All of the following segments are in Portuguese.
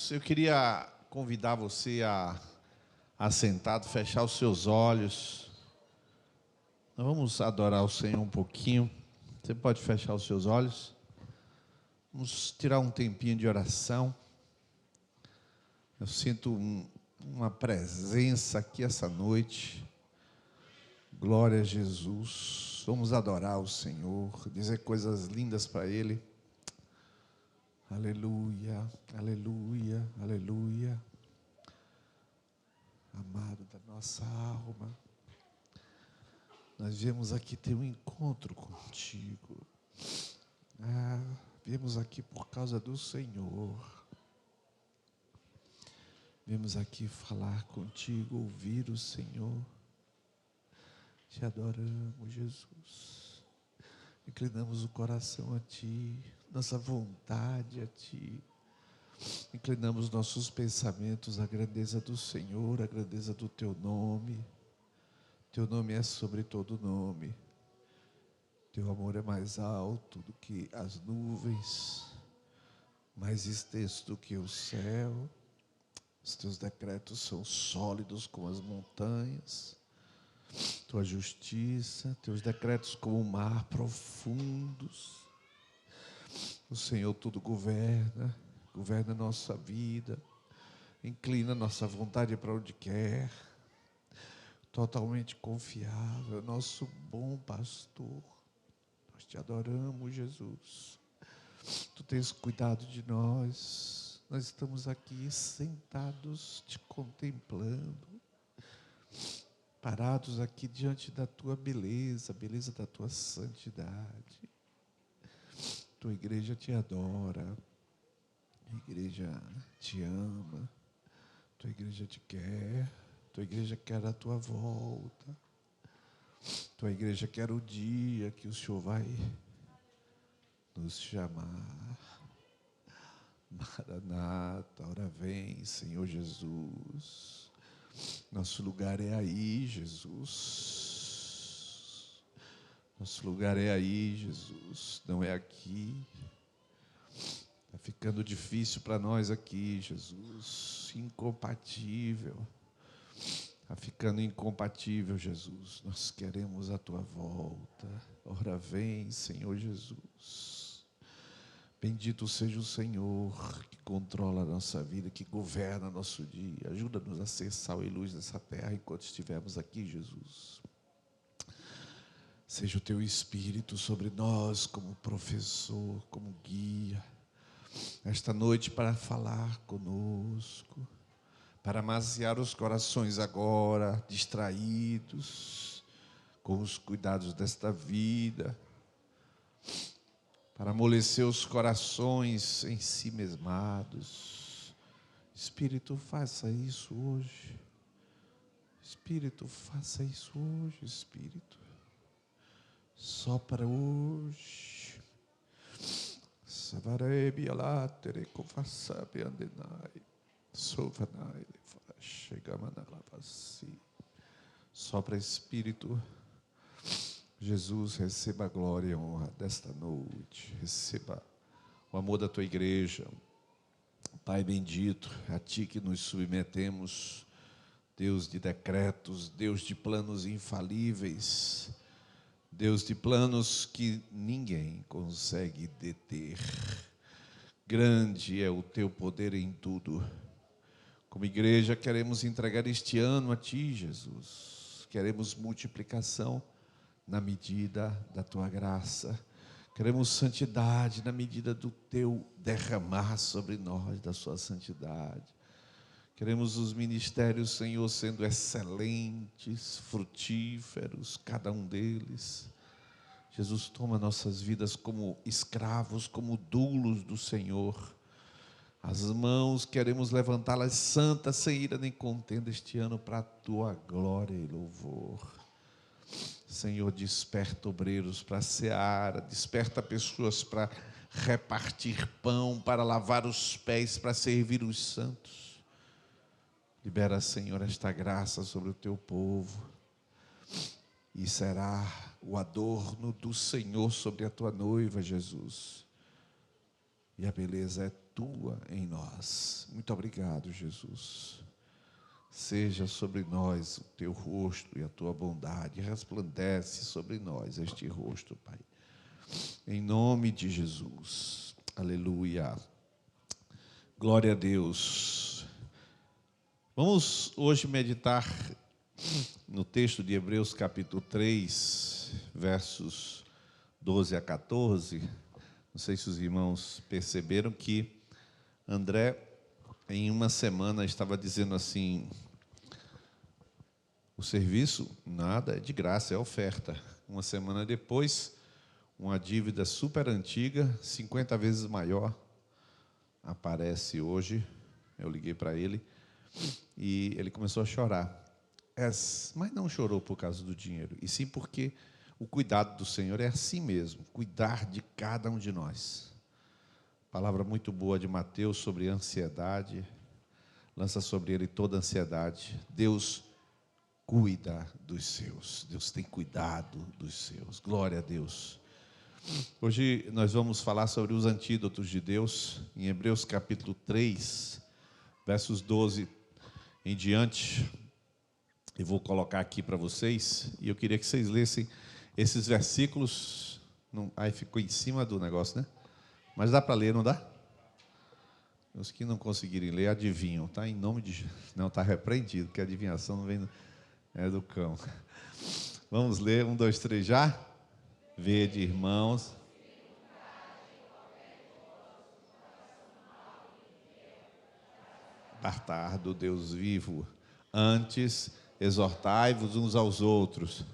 Irmãos, eu queria convidar você a sentado, fechar os seus olhos. Nós vamos adorar o Senhor um pouquinho. Você pode fechar os seus olhos. Vamos tirar um tempinho de oração. Eu sinto uma presença aqui essa noite. Glória a Jesus. Vamos adorar o Senhor, dizer coisas lindas para Ele. Aleluia, aleluia, aleluia. Amado da nossa alma, nós viemos aqui ter um encontro contigo. Viemos aqui por causa do Senhor. Viemos aqui falar contigo, ouvir o Senhor. Te adoramos, Jesus. Inclinamos o coração a Ti, nossa vontade a Ti. Inclinamos nossos pensamentos à grandeza do Senhor, à grandeza do Teu nome. Teu nome é sobre todo nome. Teu amor é mais alto do que as nuvens, mais extenso do que o céu. Os Teus decretos são sólidos como as montanhas. Tua justiça, Teus decretos como o mar profundos. O Senhor tudo governa a nossa vida, inclina a nossa vontade para onde quer, totalmente confiável, nosso bom pastor. Nós te adoramos, Jesus. Tu tens cuidado de nós. Nós estamos aqui sentados te contemplando, parados aqui diante da tua beleza, a beleza da tua santidade. Tua igreja te adora, a igreja te ama, tua igreja te quer, tua igreja quer a tua volta, tua igreja quer o dia que o Senhor vai nos chamar. Maranata, ora vem, Senhor Jesus. Nosso lugar é aí, Jesus. Nosso lugar é aí, Jesus. Não é aqui. Está ficando difícil para nós aqui, Jesus. Incompatível. Está ficando incompatível, Jesus. Nós queremos a tua volta. Ora vem, Senhor Jesus. Bendito seja o Senhor que controla a nossa vida, que governa nosso dia. Ajuda-nos a ser sal e luz nessa terra enquanto estivermos aqui, Jesus. Seja o teu Espírito sobre nós como professor, como guia. Esta noite para falar conosco, para amaciar os corações agora distraídos com os cuidados desta vida, para amolecer os corações em si mesmados. Espírito, faça isso hoje. Espírito, faça isso hoje, Espírito. Sopra hoje. Savarebi alatere kofasabi andenai. Sovanai chegamanalabasi. Sopra, Espírito. Jesus, receba a glória e a honra desta noite. Receba o amor da tua igreja. Pai bendito, a ti que nos submetemos, Deus de decretos, Deus de planos infalíveis, Deus de planos que ninguém consegue deter. Grande é o teu poder em tudo. Como igreja queremos entregar este ano a ti, Jesus. Queremos multiplicação na medida da tua graça. Queremos santidade na medida do teu derramar sobre nós, da sua santidade. Queremos os ministérios, Senhor, sendo excelentes, frutíferos, cada um deles. Jesus, toma nossas vidas como escravos, como doulos do Senhor. As mãos queremos levantá-las santas, sem ira nem contenda este ano, para a tua glória e louvor. Senhor, desperta obreiros para a seara, desperta pessoas para repartir pão, para lavar os pés, para servir os santos. Libera, Senhor, esta graça sobre o teu povo, e será o adorno do Senhor sobre a tua noiva, Jesus. E a beleza é atua em nós. Muito obrigado, Jesus. Seja sobre nós o teu rosto e a tua bondade, resplandece sobre nós este rosto, Pai. Em nome de Jesus. Aleluia. Glória a Deus. Vamos hoje meditar no texto de Hebreus capítulo 3, versos 12 a 14. Não sei se os irmãos perceberam que André, em uma semana, estava dizendo assim: o serviço, nada, é de graça, é oferta. Uma semana depois, uma dívida super antiga, 50 vezes maior, aparece hoje. Eu liguei para ele e ele começou a chorar. Mas não chorou por causa do dinheiro, e sim porque o cuidado do Senhor é assim mesmo, cuidar de cada um de nós. Palavra muito boa de Mateus sobre ansiedade, lança sobre ele toda a ansiedade. Deus cuida dos seus, Deus tem cuidado dos seus, glória a Deus. Hoje nós vamos falar sobre os antídotos de Deus, em Hebreus capítulo 3, versos 12 em diante. Eu vou colocar aqui para vocês, e eu queria que vocês lessem esses versículos. Aí ficou em cima do negócio, né? Mas dá para ler, não dá? Os que não conseguirem ler, adivinham, tá? Em nome de Jesus. Não, está repreendido, que a adivinhação não vem do cão. Vamos ler, 1, 2, 3, já? Vede, irmãos. Apartar do Deus vivo. Antes, exortai-vos uns aos outros,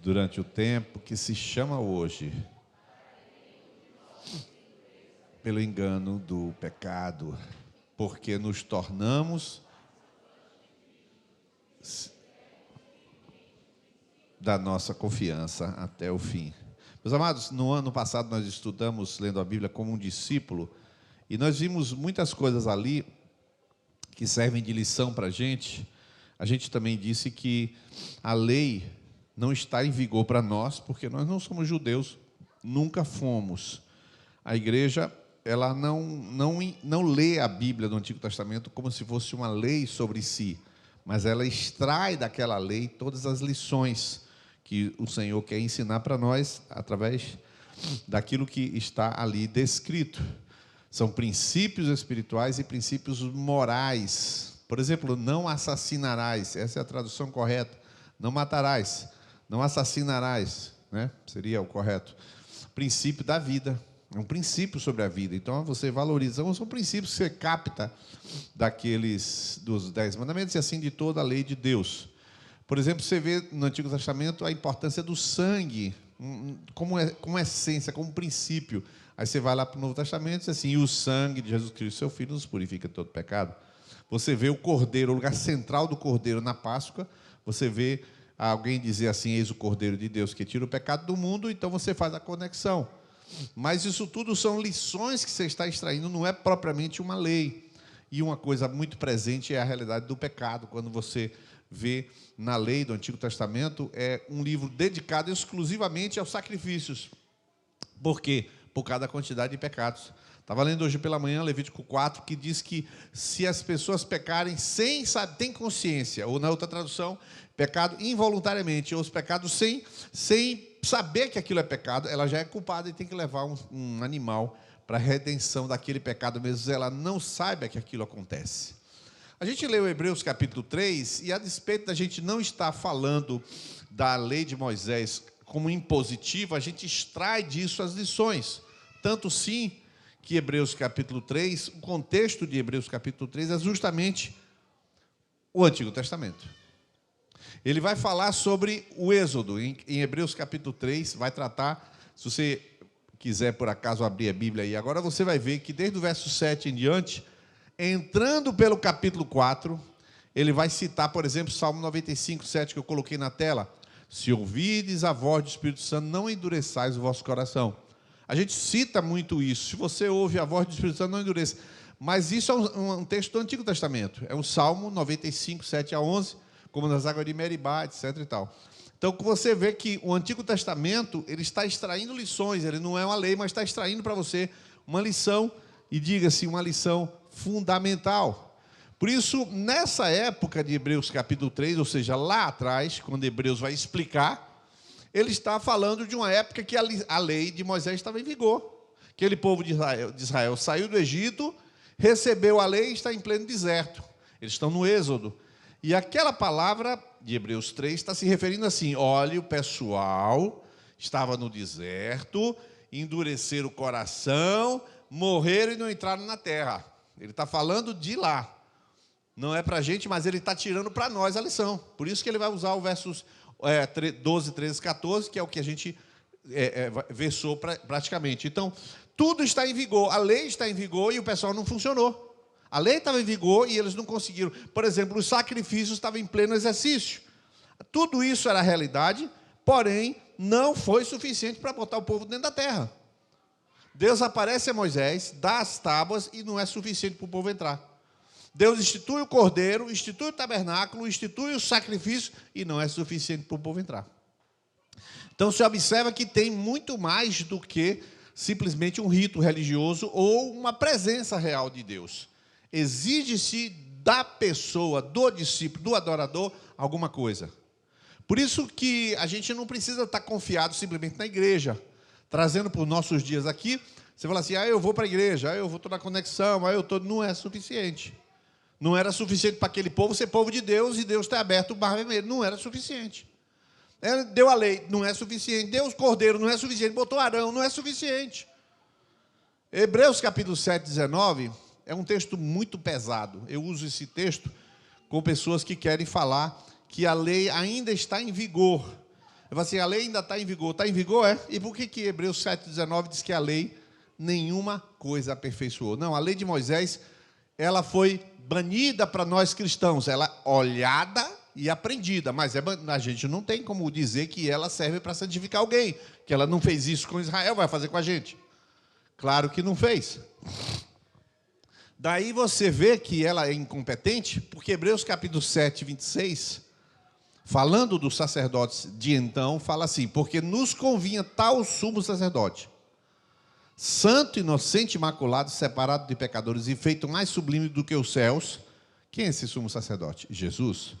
durante o tempo que se chama hoje, pelo engano do pecado, porque nos tornamos da nossa confiança até o fim. Meus amados, no ano passado nós estudamos, lendo a Bíblia como um discípulo, e nós vimos muitas coisas ali que servem de lição para a gente. A gente também disse que a lei não está em vigor para nós, porque nós não somos judeus, nunca fomos. A igreja, ela não lê a Bíblia do Antigo Testamento como se fosse uma lei sobre si, mas ela extrai daquela lei todas as lições que o Senhor quer ensinar para nós através daquilo que está ali descrito. São princípios espirituais e princípios morais. Por exemplo, não assassinarás, essa é a tradução correta. Não matarás, não assassinarás, né? Seria o correto. Princípio da vida, é um princípio sobre a vida. Então você valoriza, são princípios que você capta dos 10 mandamentos e assim de toda a lei de Deus. Por exemplo, você vê no Antigo Testamento a importância do sangue, como essência, como princípio. Aí você vai lá para o Novo Testamento e diz assim: e o sangue de Jesus Cristo, seu Filho, nos purifica de todo pecado. Você vê o Cordeiro, o lugar central do Cordeiro na Páscoa. Você vê alguém dizer assim: eis o Cordeiro de Deus que tira o pecado do mundo. Então você faz a conexão. Mas isso tudo são lições que você está extraindo, não é propriamente uma lei. E uma coisa muito presente é a realidade do pecado. Quando você vê na lei do Antigo Testamento, é um livro dedicado exclusivamente aos sacrifícios. Por quê? Por causa da quantidade de pecados. Estava lendo hoje pela manhã Levítico 4, que diz que se as pessoas pecarem sem saber, tem consciência, ou na outra tradução, pecado involuntariamente, ou os pecados sem saber que aquilo é pecado, ela já é culpada e tem que levar um animal para a redenção daquele pecado, mesmo se ela não saiba que aquilo acontece. A gente leu Hebreus capítulo 3, e a despeito da gente não estar falando da lei de Moisés como impositiva, a gente extrai disso as lições. Tanto sim que Hebreus capítulo 3, o contexto de Hebreus capítulo 3 é justamente o Antigo Testamento. Ele vai falar sobre o Êxodo, em Hebreus capítulo 3, vai tratar, se você quiser por acaso abrir a Bíblia aí, agora você vai ver que desde o verso 7 em diante, entrando pelo capítulo 4, ele vai citar, por exemplo, Salmo 95, 7, que eu coloquei na tela: se ouvides a voz do Espírito Santo, não endureçais o vosso coração. A gente cita muito isso. Se você ouve a voz do Espírito Santo, não endureça. Mas isso é um texto do Antigo Testamento. É o Salmo 95, 7 a 11, como nas águas de Meribá, etc. e tal. Então, você vê que o Antigo Testamento, ele está extraindo lições. Ele não é uma lei, mas está extraindo para você uma lição e diga-se uma lição fundamental. Por isso, nessa época de Hebreus capítulo 3, ou seja, lá atrás, quando Hebreus vai explicar, ele está falando de uma época que a lei de Moisés estava em vigor. Aquele povo de Israel saiu do Egito, recebeu a lei e está em pleno deserto. Eles estão no Êxodo. E aquela palavra de Hebreus 3 está se referindo assim: olha, o pessoal estava no deserto, endureceram o coração, morreram e não entraram na terra. Ele está falando de lá. Não é para a gente, mas ele está tirando para nós a lição. Por isso que ele vai usar o versos 12, 13, 14, que é o que a gente versou praticamente. Então, tudo está em vigor, a lei está em vigor e o pessoal não funcionou. A lei estava em vigor e eles não conseguiram. Por exemplo, os sacrifícios estavam em pleno exercício. Tudo isso era realidade, porém, não foi suficiente para botar o povo dentro da terra. Deus aparece a Moisés, dá as tábuas e não é suficiente para o povo entrar. Deus institui o cordeiro, institui o tabernáculo, institui o sacrifício e não é suficiente para o povo entrar. Então, se observa que tem muito mais do que simplesmente um rito religioso ou uma presença real de Deus. Exige-se da pessoa, do discípulo, do adorador, alguma coisa. Por isso que a gente não precisa estar confiado simplesmente na igreja. Trazendo para os nossos dias aqui, você fala assim, eu vou para a igreja, eu estou na conexão, não é suficiente. Não era suficiente para aquele povo ser povo de Deus e Deus ter aberto o mar vermelho. Não era suficiente. Deu a lei, não é suficiente. Deu os cordeiros, não é suficiente. Botou Arão, não é suficiente. Hebreus capítulo 7, 19, é um texto muito pesado. Eu uso esse texto com pessoas que querem falar que a lei ainda está em vigor. Eu falo assim, a lei ainda está em vigor. Está em vigor, é? E por que Hebreus 7, 19 diz que a lei nenhuma coisa aperfeiçoou? Não, a lei de Moisés, ela foi banida para nós cristãos, ela olhada e aprendida, mas a gente não tem como dizer que ela serve para santificar alguém, que ela não fez isso com Israel, vai fazer com a gente. Claro que não fez. Daí você vê que ela é incompetente, porque Hebreus capítulo 7, 26, falando dos sacerdotes de então, fala assim, porque nos convinha tal sumo sacerdote, santo, inocente, imaculado, separado de pecadores e feito mais sublime do que os céus. Quem é esse sumo sacerdote? Jesus.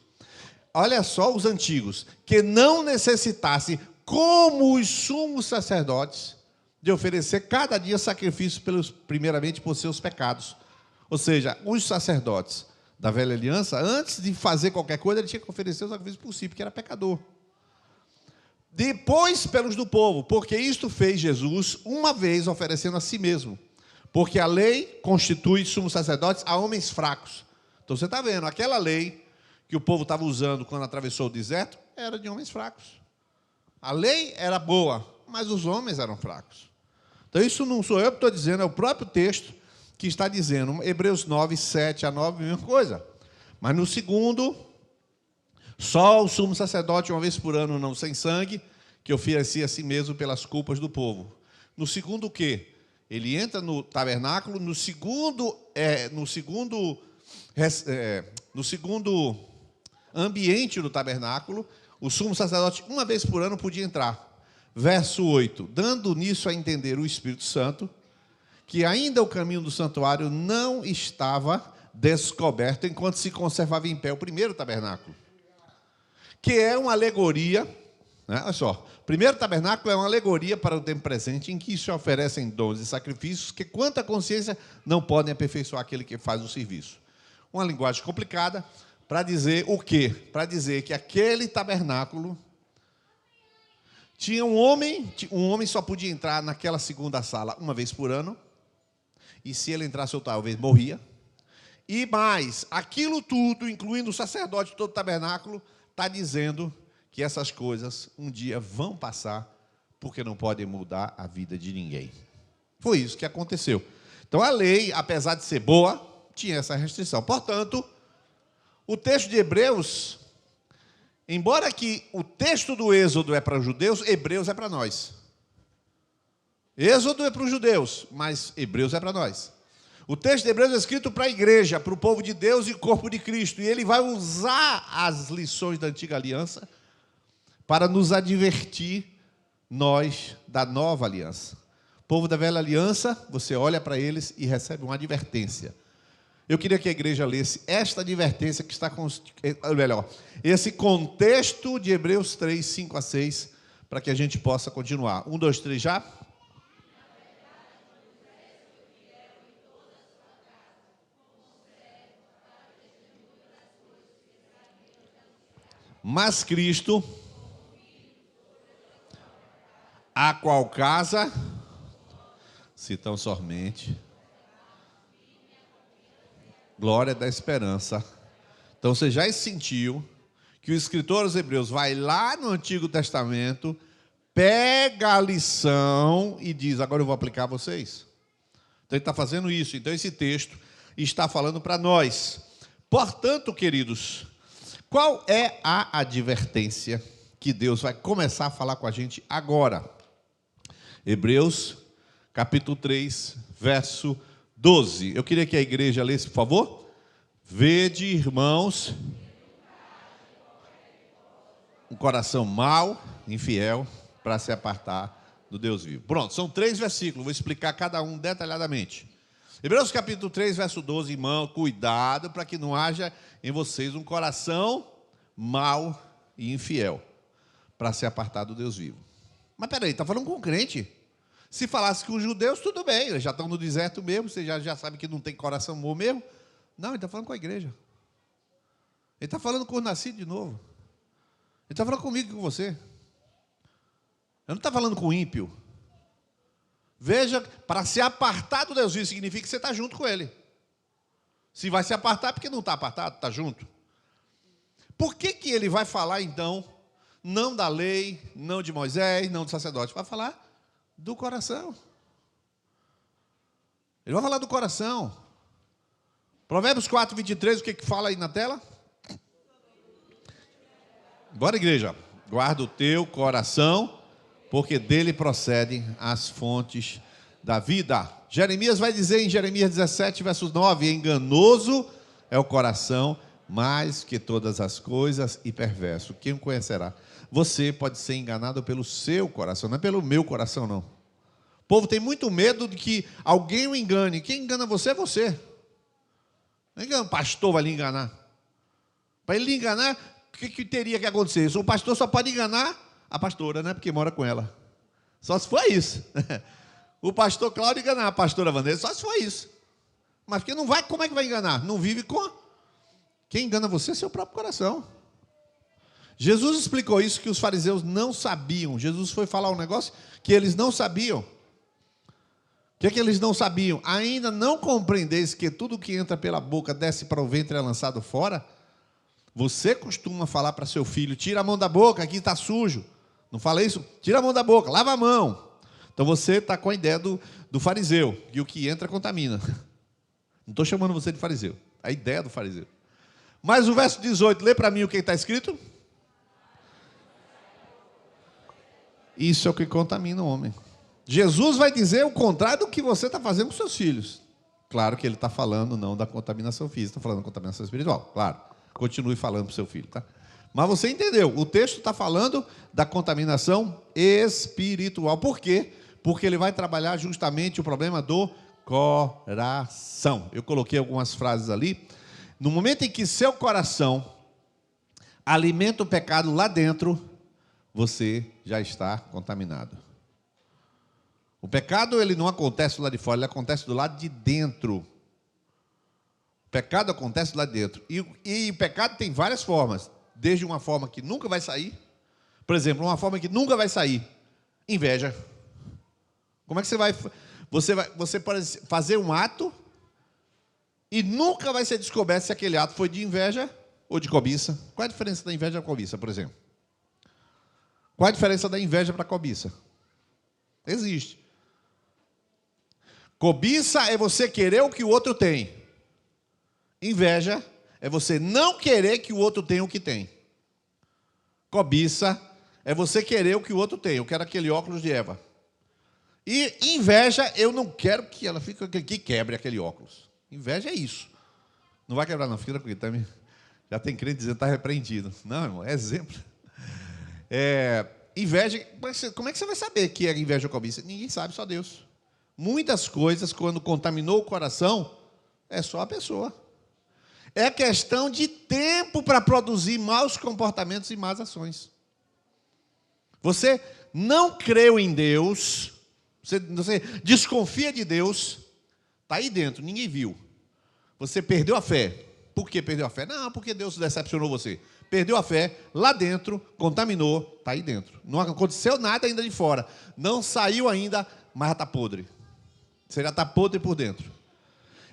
Olha só os antigos, que não necessitasse, como os sumos sacerdotes, de oferecer cada dia sacrifício primeiramente por seus pecados. Ou seja, os sacerdotes da velha aliança, antes de fazer qualquer coisa, ele tinha que oferecer o sacrifício por si, porque era pecador. Depois pelos do povo, porque isto fez Jesus uma vez oferecendo a si mesmo. Porque a lei constitui sumos sacerdotes a homens fracos. Então você está vendo, aquela lei que o povo estava usando quando atravessou o deserto, era de homens fracos. A lei era boa, mas os homens eram fracos. Então isso não sou eu que estou dizendo, é o próprio texto que está dizendo, Hebreus 9, 7 a 9, a mesma coisa. Mas no segundo, só o sumo sacerdote, uma vez por ano, não sem sangue, que oferecia a si mesmo pelas culpas do povo. No segundo o quê? Ele entra no tabernáculo, no segundo ambiente do tabernáculo, o sumo sacerdote, uma vez por ano, podia entrar. Verso 8, dando nisso a entender o Espírito Santo, que ainda o caminho do santuário não estava descoberto, enquanto se conservava em pé o primeiro tabernáculo, que é uma alegoria, né? Olha só, o primeiro tabernáculo é uma alegoria para o tempo presente, em que se oferecem dons e sacrifícios, que quanto à consciência não podem aperfeiçoar aquele que faz o serviço. Uma linguagem complicada, para dizer o quê? Para dizer que aquele tabernáculo tinha um homem só podia entrar naquela segunda sala uma vez por ano, e se ele entrasse outra vez, morria. E mais, aquilo tudo, incluindo o sacerdote de todo o tabernáculo, está dizendo que essas coisas um dia vão passar, porque não podem mudar a vida de ninguém. Foi isso que aconteceu. Então a lei, apesar de ser boa, tinha essa restrição. Portanto, o texto de Hebreus, embora que o texto do Êxodo é para os judeus, Hebreus é para nós. Êxodo é para os judeus, mas Hebreus é para nós. O texto de Hebreus é escrito para a igreja, para o povo de Deus e o corpo de Cristo. E ele vai usar as lições da antiga aliança para nos advertir, nós, da nova aliança. povo da velha aliança, você olha para eles e recebe uma advertência. Eu queria que a igreja lesse esta advertência que está com, melhor, esse contexto de Hebreus 3, 5 a 6, para que a gente possa continuar. 1, 2, 3, já? Mas Cristo, a qual casa, se tão somente, glória da esperança. Então você já sentiu que o escritor aos Hebreus vai lá no Antigo Testamento, pega a lição e diz, agora eu vou aplicar a vocês. Então ele está fazendo isso. Então esse texto está falando para nós. Portanto, queridos, qual é a advertência que Deus vai começar a falar com a gente agora? Hebreus, capítulo 3, verso 12. Eu queria que a igreja lesse, por favor. Vede, irmãos, um coração mau, infiel, para se apartar do Deus vivo. Pronto, são 3 versículos, vou explicar cada um detalhadamente. Hebreus capítulo 3, verso 12, irmão, cuidado para que não haja em vocês um coração mau e infiel, para se apartar do Deus vivo. Mas peraí, está falando com um crente? Se falasse com os judeus, tudo bem, eles já estão no deserto mesmo, você já sabe que não tem coração bom mesmo. Não, ele está falando com a igreja. Ele está falando com o nascido de novo. Ele está falando comigo e com você. Ele não está falando com o ímpio. Veja, para se apartar do Deus vivo significa que você está junto com ele. Se vai se apartar, é porque não está apartado, está junto. Por que ele vai falar, então, não da lei, não de Moisés, não do sacerdote? Vai falar do coração. Ele vai falar do coração. Provérbios 4, 23, o que fala aí na tela? Bora, igreja. Guarda o teu coração, porque dele procedem as fontes da vida. Jeremias vai dizer em Jeremias 17, versos 9, enganoso é o coração, mais que todas as coisas, e perverso. Quem o conhecerá? Você pode ser enganado pelo seu coração, não é pelo meu coração, não. O povo tem muito medo de que alguém o engane. Quem engana você é você. Não, o pastor vai lhe enganar. Para ele lhe enganar, o que teria que acontecer? O pastor só pode enganar a pastora, né? Porque mora com ela. Só se for isso. O pastor Cláudio enganar a pastora Vanessa, só se for isso. Mas porque não vai, como é que vai enganar? Não vive com. Quem engana você é seu próprio coração. Jesus explicou isso que os fariseus não sabiam. Jesus foi falar um negócio que eles não sabiam. O que é que eles não sabiam? Ainda não compreendeis que tudo que entra pela boca desce para o ventre e é lançado fora? Você costuma falar para seu filho, tira a mão da boca, aqui está sujo. Não fala isso? Tira a mão da boca, lava a mão. Então você está com a ideia do fariseu, que o que entra contamina. Não estou chamando você de fariseu, a ideia do fariseu. Mas o verso 18, lê para mim o que está escrito. Isso é o que contamina o homem. Jesus vai dizer o contrário do que você está fazendo com seus filhos. Claro que ele está falando não da contaminação física, está falando da contaminação espiritual. Claro, continue falando para o seu filho, tá? Mas você entendeu, o texto está falando da contaminação espiritual. Por quê? Porque ele vai trabalhar justamente o problema do coração. Eu coloquei algumas frases ali. No momento em que seu coração alimenta o pecado lá dentro, você já está contaminado. O pecado, ele não acontece do lado de fora, ele acontece do lado de dentro. O pecado acontece do lado de dentro. E o pecado tem várias formas. Desde uma forma que nunca vai sair. Por exemplo, uma forma que nunca vai sair. Inveja. Como é que você vai... Você pode fazer um ato e nunca vai ser descoberto se aquele ato foi de inveja ou de cobiça. Qual é a diferença da inveja para a cobiça, por exemplo? Qual é a diferença da inveja para a cobiça? Existe. Cobiça é você querer o que o outro tem. Inveja é você não querer que o outro tenha o que tem. Cobiça é você querer o que o outro tem. Eu quero aquele óculos de Eva. E inveja, eu não quero que ela fique que quebre aquele óculos. Inveja é isso. Não vai quebrar não, fica tranquilo. Também. Já tem crente dizendo que está repreendido. Não, irmão, é exemplo. Inveja, como é que você vai saber que é inveja ou cobiça? Ninguém sabe, só Deus. Muitas coisas, quando contaminou o coração, é só a pessoa. É questão de tempo para produzir maus comportamentos e más ações. Você não creu em Deus, você desconfia de Deus, está aí dentro, ninguém viu. Você perdeu a fé. Por que perdeu a fé? Não, porque Deus decepcionou você. Perdeu a fé, lá dentro, contaminou, está aí dentro. Não aconteceu nada ainda de fora. Não saiu ainda, mas já está podre. Você já está podre por dentro.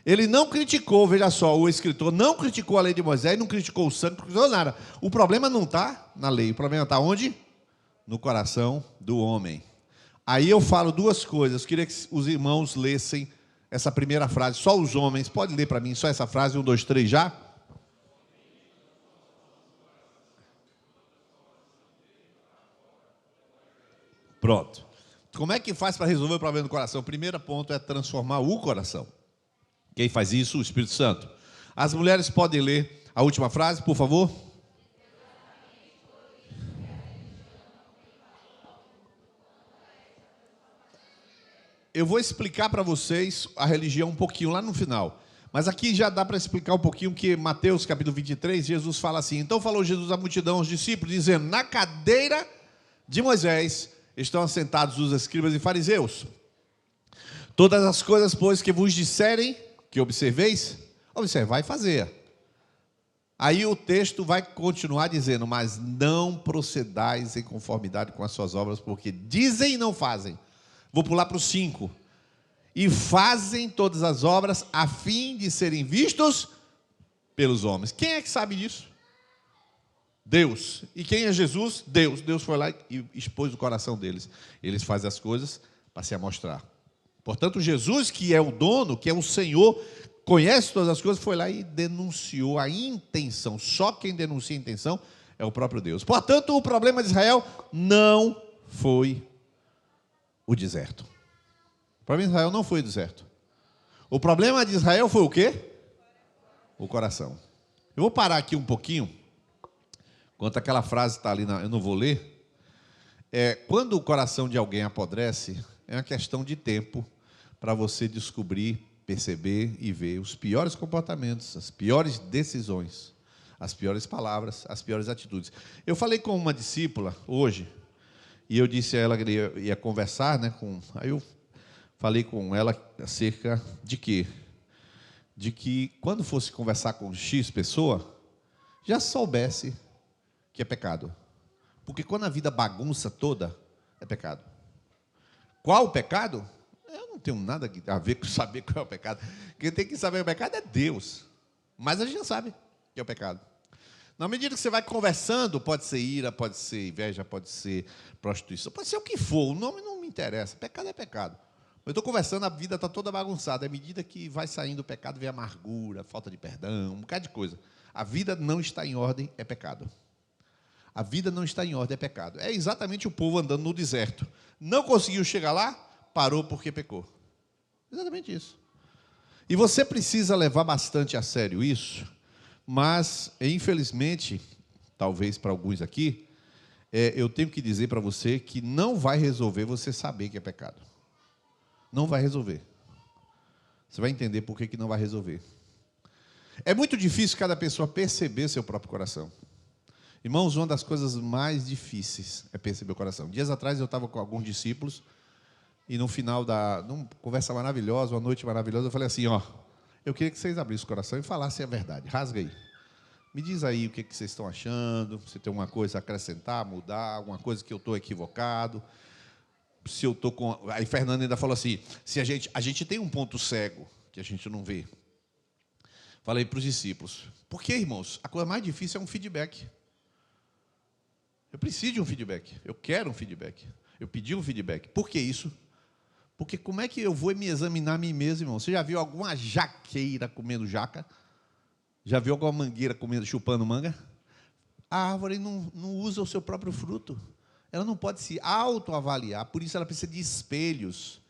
Ele não criticou, veja só, o escritor não criticou a lei de Moisés, não criticou o sangue, não criticou nada. O problema não está na lei, o problema está onde? No coração do homem. Aí eu falo duas coisas, eu queria que os irmãos lessem essa primeira frase, só os homens, pode ler para mim, só essa frase, 1, 2, 3 já? Pronto. Como é que faz para resolver o problema do coração? O primeiro ponto é transformar o coração. Quem faz isso? O Espírito Santo. As mulheres podem ler a última frase, por favor? Eu vou explicar para vocês a religião um pouquinho lá no final. Mas aqui já dá para explicar um pouquinho que Mateus capítulo 23, Jesus fala assim: então falou Jesus à multidão, aos discípulos, dizendo, na cadeira de Moisés estão assentados os escribas e fariseus. Todas as coisas, pois, que vos disserem, que observeis, observai e fazer. Aí o texto vai continuar dizendo, mas não procedais em conformidade com as suas obras, porque dizem e não fazem. Vou pular para o 5. E fazem todas as obras a fim de serem vistos pelos homens. Quem é que sabe disso? Deus. E quem é Jesus? Deus. Deus foi lá e expôs o coração deles. Eles fazem as coisas para se amostrar. Portanto, Jesus, que é o dono, que é o Senhor, conhece todas as coisas, foi lá e denunciou a intenção. Só quem denuncia a intenção é o próprio Deus. Portanto, o problema de Israel não foi o deserto. O problema de Israel não foi o deserto. O problema de Israel foi o quê? O coração. Eu vou parar aqui um pouquinho, enquanto aquela frase está ali, eu não vou ler. Quando o coração de alguém apodrece, é uma questão de tempo para você descobrir, perceber e ver os piores comportamentos, as piores decisões, as piores palavras, as piores atitudes. Eu falei com uma discípula hoje, e eu disse a ela que ia conversar, né, aí eu falei com ela acerca de quê? De que quando fosse conversar com X pessoa, já soubesse que é pecado. Porque quando a vida bagunça toda, é pecado. Qual o pecado? Eu não tenho nada a ver com saber qual é o pecado. Quem tem que saber o pecado é Deus. Mas a gente já sabe que é o pecado. Na medida que você vai conversando, pode ser ira, pode ser inveja, pode ser prostituição, pode ser o que for, o nome não me interessa, pecado é pecado. Eu estou conversando, a vida está toda bagunçada, à medida que vai saindo o pecado, vem amargura, falta de perdão, um bocado de coisa. A vida não está em ordem, é pecado. A vida não está em ordem, é pecado. É exatamente o povo andando no deserto. Não conseguiu chegar lá, parou porque pecou. Exatamente isso. E você precisa levar bastante a sério isso, mas, infelizmente, talvez para alguns aqui, eu tenho que dizer para você que não vai resolver você saber que é pecado. Não vai resolver. Você vai entender por que não vai resolver. É muito difícil cada pessoa perceber seu próprio coração. Irmãos, uma das coisas mais difíceis é perceber o coração. Dias atrás eu estava com alguns discípulos e no final numa conversa maravilhosa, uma noite maravilhosa, eu falei assim, eu queria que vocês abrissem o coração e falassem a verdade. Rasga aí. Me diz aí o que vocês estão achando, se tem alguma coisa a acrescentar, mudar, alguma coisa que eu estou equivocado. Se eu estou com... Aí Fernando ainda falou assim, se a gente tem um ponto cego que a gente não vê. Falei para os discípulos, porque, irmãos, a coisa mais difícil é um feedback. Eu preciso de um feedback, eu quero um feedback, eu pedi um feedback. Por que isso? Porque como é que eu vou me examinar a mim mesmo, irmão? Você já viu alguma jaqueira comendo jaca? Já viu alguma mangueira chupando manga? A árvore não usa o seu próprio fruto. Ela não pode se autoavaliar, por isso ela precisa de espelhos.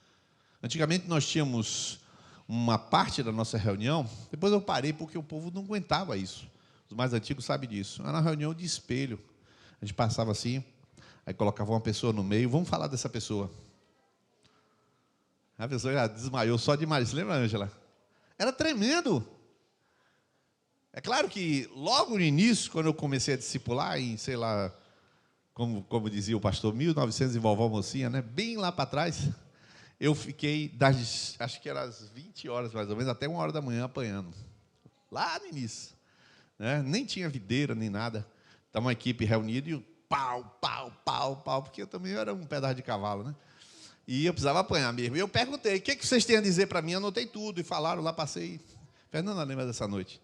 Antigamente nós tínhamos uma parte da nossa reunião, depois eu parei porque o povo não aguentava isso. Os mais antigos sabem disso. Era uma reunião de espelho. A gente passava assim, aí colocava uma pessoa no meio, vamos falar dessa pessoa. A pessoa já desmaiou só de imagem. Lembra, Ângela? Era tremendo. É claro que logo no início, quando eu comecei a discipular, em, sei lá, como dizia o pastor, 1900 e vovó mocinha, né? Bem lá para trás, eu fiquei, acho que era às 20 horas mais ou menos, até 1 hora da manhã apanhando. Lá no início. Né? Nem tinha videira, nem nada. Estava uma equipe reunida e o pau, porque eu também era um pedaço de cavalo, né? E eu precisava apanhar mesmo. E eu perguntei, o que vocês têm a dizer para mim? Anotei tudo e falaram, lá passei. Fernanda lembra dessa noite.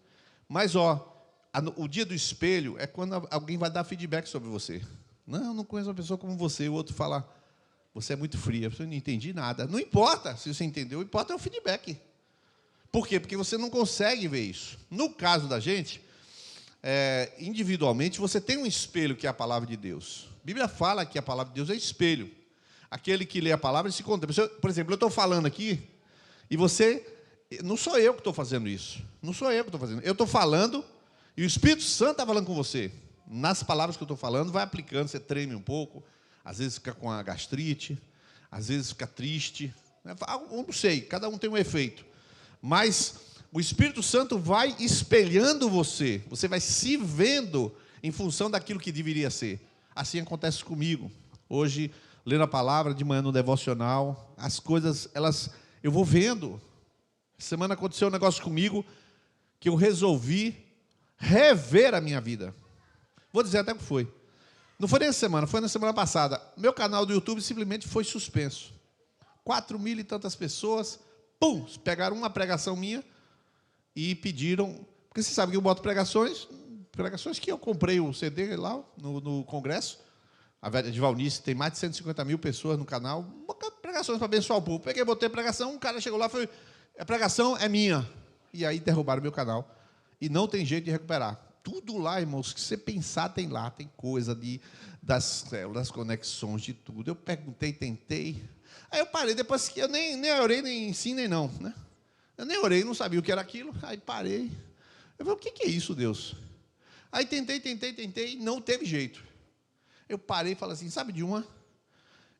Mas, o dia do espelho é quando alguém vai dar feedback sobre você. Não, eu não conheço uma pessoa como você. O outro fala, você é muito fria. Eu não entendi nada. Não importa se você entendeu, o que importa é o feedback. Por quê? Porque você não consegue ver isso. No caso da gente, individualmente, você tem um espelho que é a palavra de Deus. A Bíblia fala que a palavra de Deus é espelho. Aquele que lê a palavra se contempla. Por exemplo, eu estou falando aqui e você... Não sou eu que estou fazendo isso. Não sou eu que estou fazendo. Eu estou falando e o Espírito Santo está falando com você. Nas palavras que eu estou falando, vai aplicando, você treme um pouco. Às vezes fica com a gastrite, às vezes fica triste. Eu não sei, cada um tem um efeito. Mas o Espírito Santo vai espelhando você. Você vai se vendo em função daquilo que deveria ser. Assim acontece comigo. Hoje, lendo a palavra, de manhã no devocional, as coisas, eu vou vendo. Semana aconteceu um negócio comigo que eu resolvi rever a minha vida. Vou dizer até o que foi. Não foi nessa semana, foi na semana passada. Meu canal do YouTube simplesmente foi suspenso. 4.000 e tantas pessoas, pegaram uma pregação minha e pediram... Porque você sabe que eu boto pregações que eu comprei o CD lá no congresso. A velha de Valnice tem mais de 150 mil pessoas no canal. Pregações para abençoar o povo. Peguei, botei pregação, um cara chegou lá e falou... A pregação é minha. E aí derrubaram meu canal. E não tem jeito de recuperar. Tudo lá, irmãos, que você pensar tem lá. Tem coisa das células, conexões, de tudo. Eu perguntei, tentei. Aí eu parei, depois que eu nem orei, nem sim, nem não. Né? Eu nem orei, não sabia o que era aquilo. Aí parei. Eu falei, o que é isso, Deus? Aí tentei, não teve jeito. Eu parei e falei assim, sabe de uma?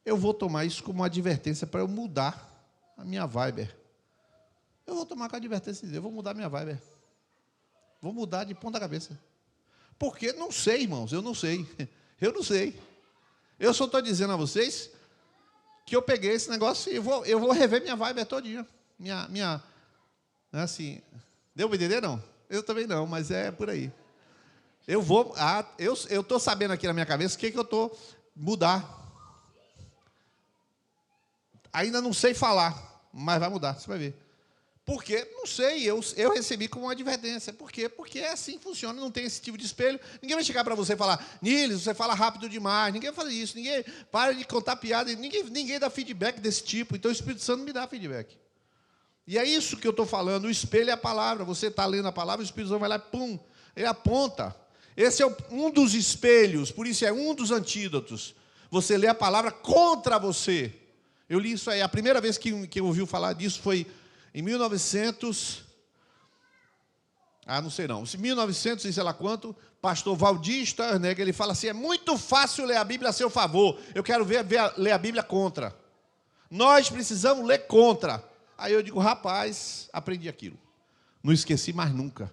Eu vou tomar isso como uma advertência para eu mudar a minha Viber. Eu vou tomar com a advertência de Deus, eu vou mudar minha vibe. Vou mudar de ponta cabeça. Porque não sei, irmãos, eu não sei. Eu não sei. Eu só estou dizendo a vocês que eu peguei esse negócio e eu vou rever minha vibe todinha. Assim, deu para entender, não? Eu também não, mas é por aí. Eu estou sabendo aqui na minha cabeça o que eu estou mudar. Ainda não sei falar, mas vai mudar, você vai ver. Por quê? Não sei, eu recebi como uma advertência. Por quê? Porque é assim que funciona, não tem esse tipo de espelho. Ninguém vai chegar para você e falar, Niles, você fala rápido demais. Ninguém vai fazer isso, ninguém para de contar piada, ninguém dá feedback desse tipo. Então o Espírito Santo me dá feedback. E é isso que eu estou falando, o espelho é a palavra. Você está lendo a palavra, o Espírito Santo vai lá e ele aponta. Esse é um dos espelhos, por isso é um dos antídotos. Você lê a palavra contra você. Eu li isso aí, a primeira vez que eu ouvi falar disso foi... Em 1900, não sei não, em 1900 e sei lá quanto, pastor Valdir Sternegger, ele fala assim, é muito fácil ler a Bíblia a seu favor, eu quero ler a Bíblia contra. Nós precisamos ler contra. Aí eu digo, rapaz, aprendi aquilo. Não esqueci mais nunca.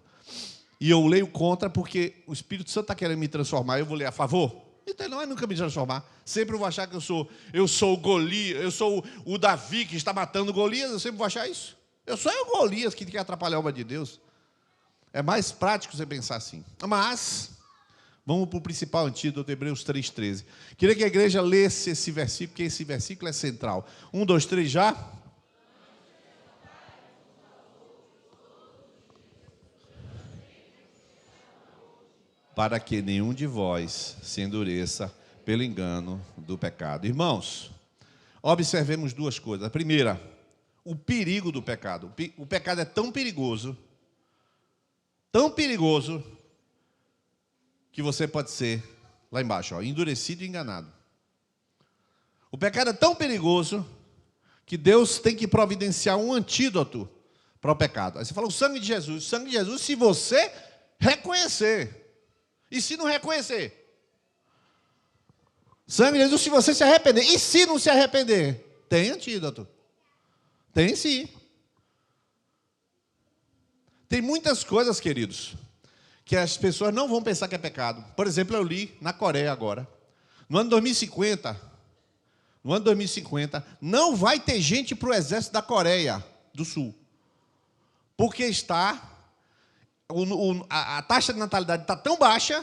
E eu leio contra porque o Espírito Santo está querendo me transformar, eu vou ler a favor. Então ele não vai nunca me transformar. Sempre eu vou achar que eu sou o Golias, eu sou o Davi que está matando Golias, eu sempre vou achar isso. Eu sou o Golias que quer atrapalhar a obra de Deus. É mais prático você pensar assim. Mas, vamos para o principal antídoto, Hebreus 3,13. Queria que a igreja lesse esse versículo, porque esse versículo é central. 1, 2, 3, já? Para que nenhum de vós se endureça pelo engano do pecado. Irmãos, observemos duas coisas. A primeira, o perigo do pecado. O pecado é tão perigoso, que você pode ser, lá embaixo, endurecido e enganado. O pecado é tão perigoso, que Deus tem que providenciar um antídoto para o pecado. Aí você fala, o sangue de Jesus, se você reconhecer. E se não reconhecer? Sangue de Jesus, se você se arrepender. E se não se arrepender? Tem antídoto. Tem sim. Tem muitas coisas, queridos, que as pessoas não vão pensar que é pecado. Por exemplo, eu li na Coreia agora. No ano 2050, não vai ter gente para o exército da Coreia do Sul. Porque a taxa de natalidade está tão baixa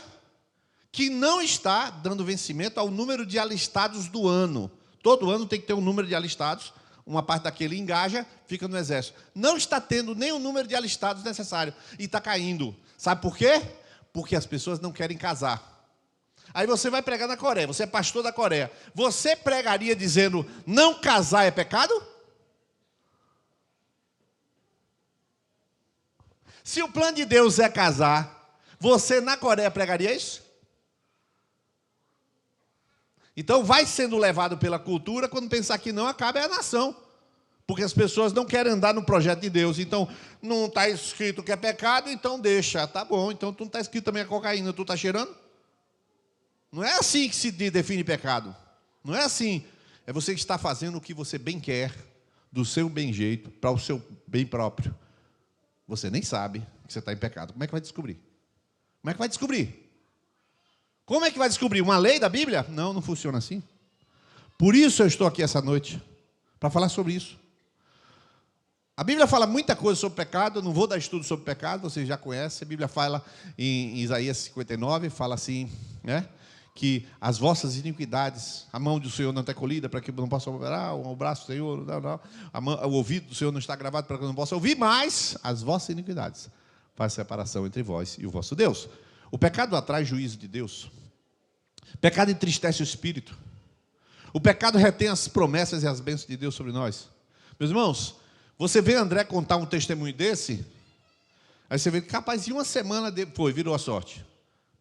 que não está dando vencimento ao número de alistados do ano. Todo ano tem que ter um número de alistados. Uma parte daquele engaja, fica no exército. Não está tendo nem o número de alistados necessário. E está caindo. Sabe por quê? Porque as pessoas não querem casar. Aí você vai pregar na Coreia, você é pastor da Coreia. Você pregaria dizendo, não casar é pecado? Se o plano de Deus é casar, você na Coreia pregaria isso? Então vai sendo levado pela cultura, quando pensar que não, acaba é a nação. Porque as pessoas não querem andar no projeto de Deus. Então, não está escrito que é pecado, então deixa. Tá bom, então tu não está escrito também a cocaína, tu está cheirando? Não é assim que se define pecado. Não é assim. É você que está fazendo o que você bem quer, do seu bem jeito, para o seu bem próprio. Você nem sabe que você está em pecado. Como é que vai descobrir? Como é que vai descobrir? Como é que vai descobrir? Uma lei da Bíblia? Não, não funciona assim. Por isso eu estou aqui essa noite, para falar sobre isso. A Bíblia fala muita coisa sobre pecado, eu não vou dar estudo sobre pecado, vocês já conhecem. A Bíblia fala em Isaías 59, fala assim, né? Que as vossas iniquidades, a mão do Senhor não está colhida para que não possa operar, o braço do Senhor, o ouvido do Senhor não está gravado para que não possa ouvir, mas as vossas iniquidades faz separação entre vós e o vosso Deus. O pecado atrai juízo de Deus. O pecado entristece o espírito. O pecado retém as promessas e as bênçãos de Deus sobre nós. Meus irmãos, você vê André contar um testemunho desse, aí você vê que capaz de uma semana virou a sorte.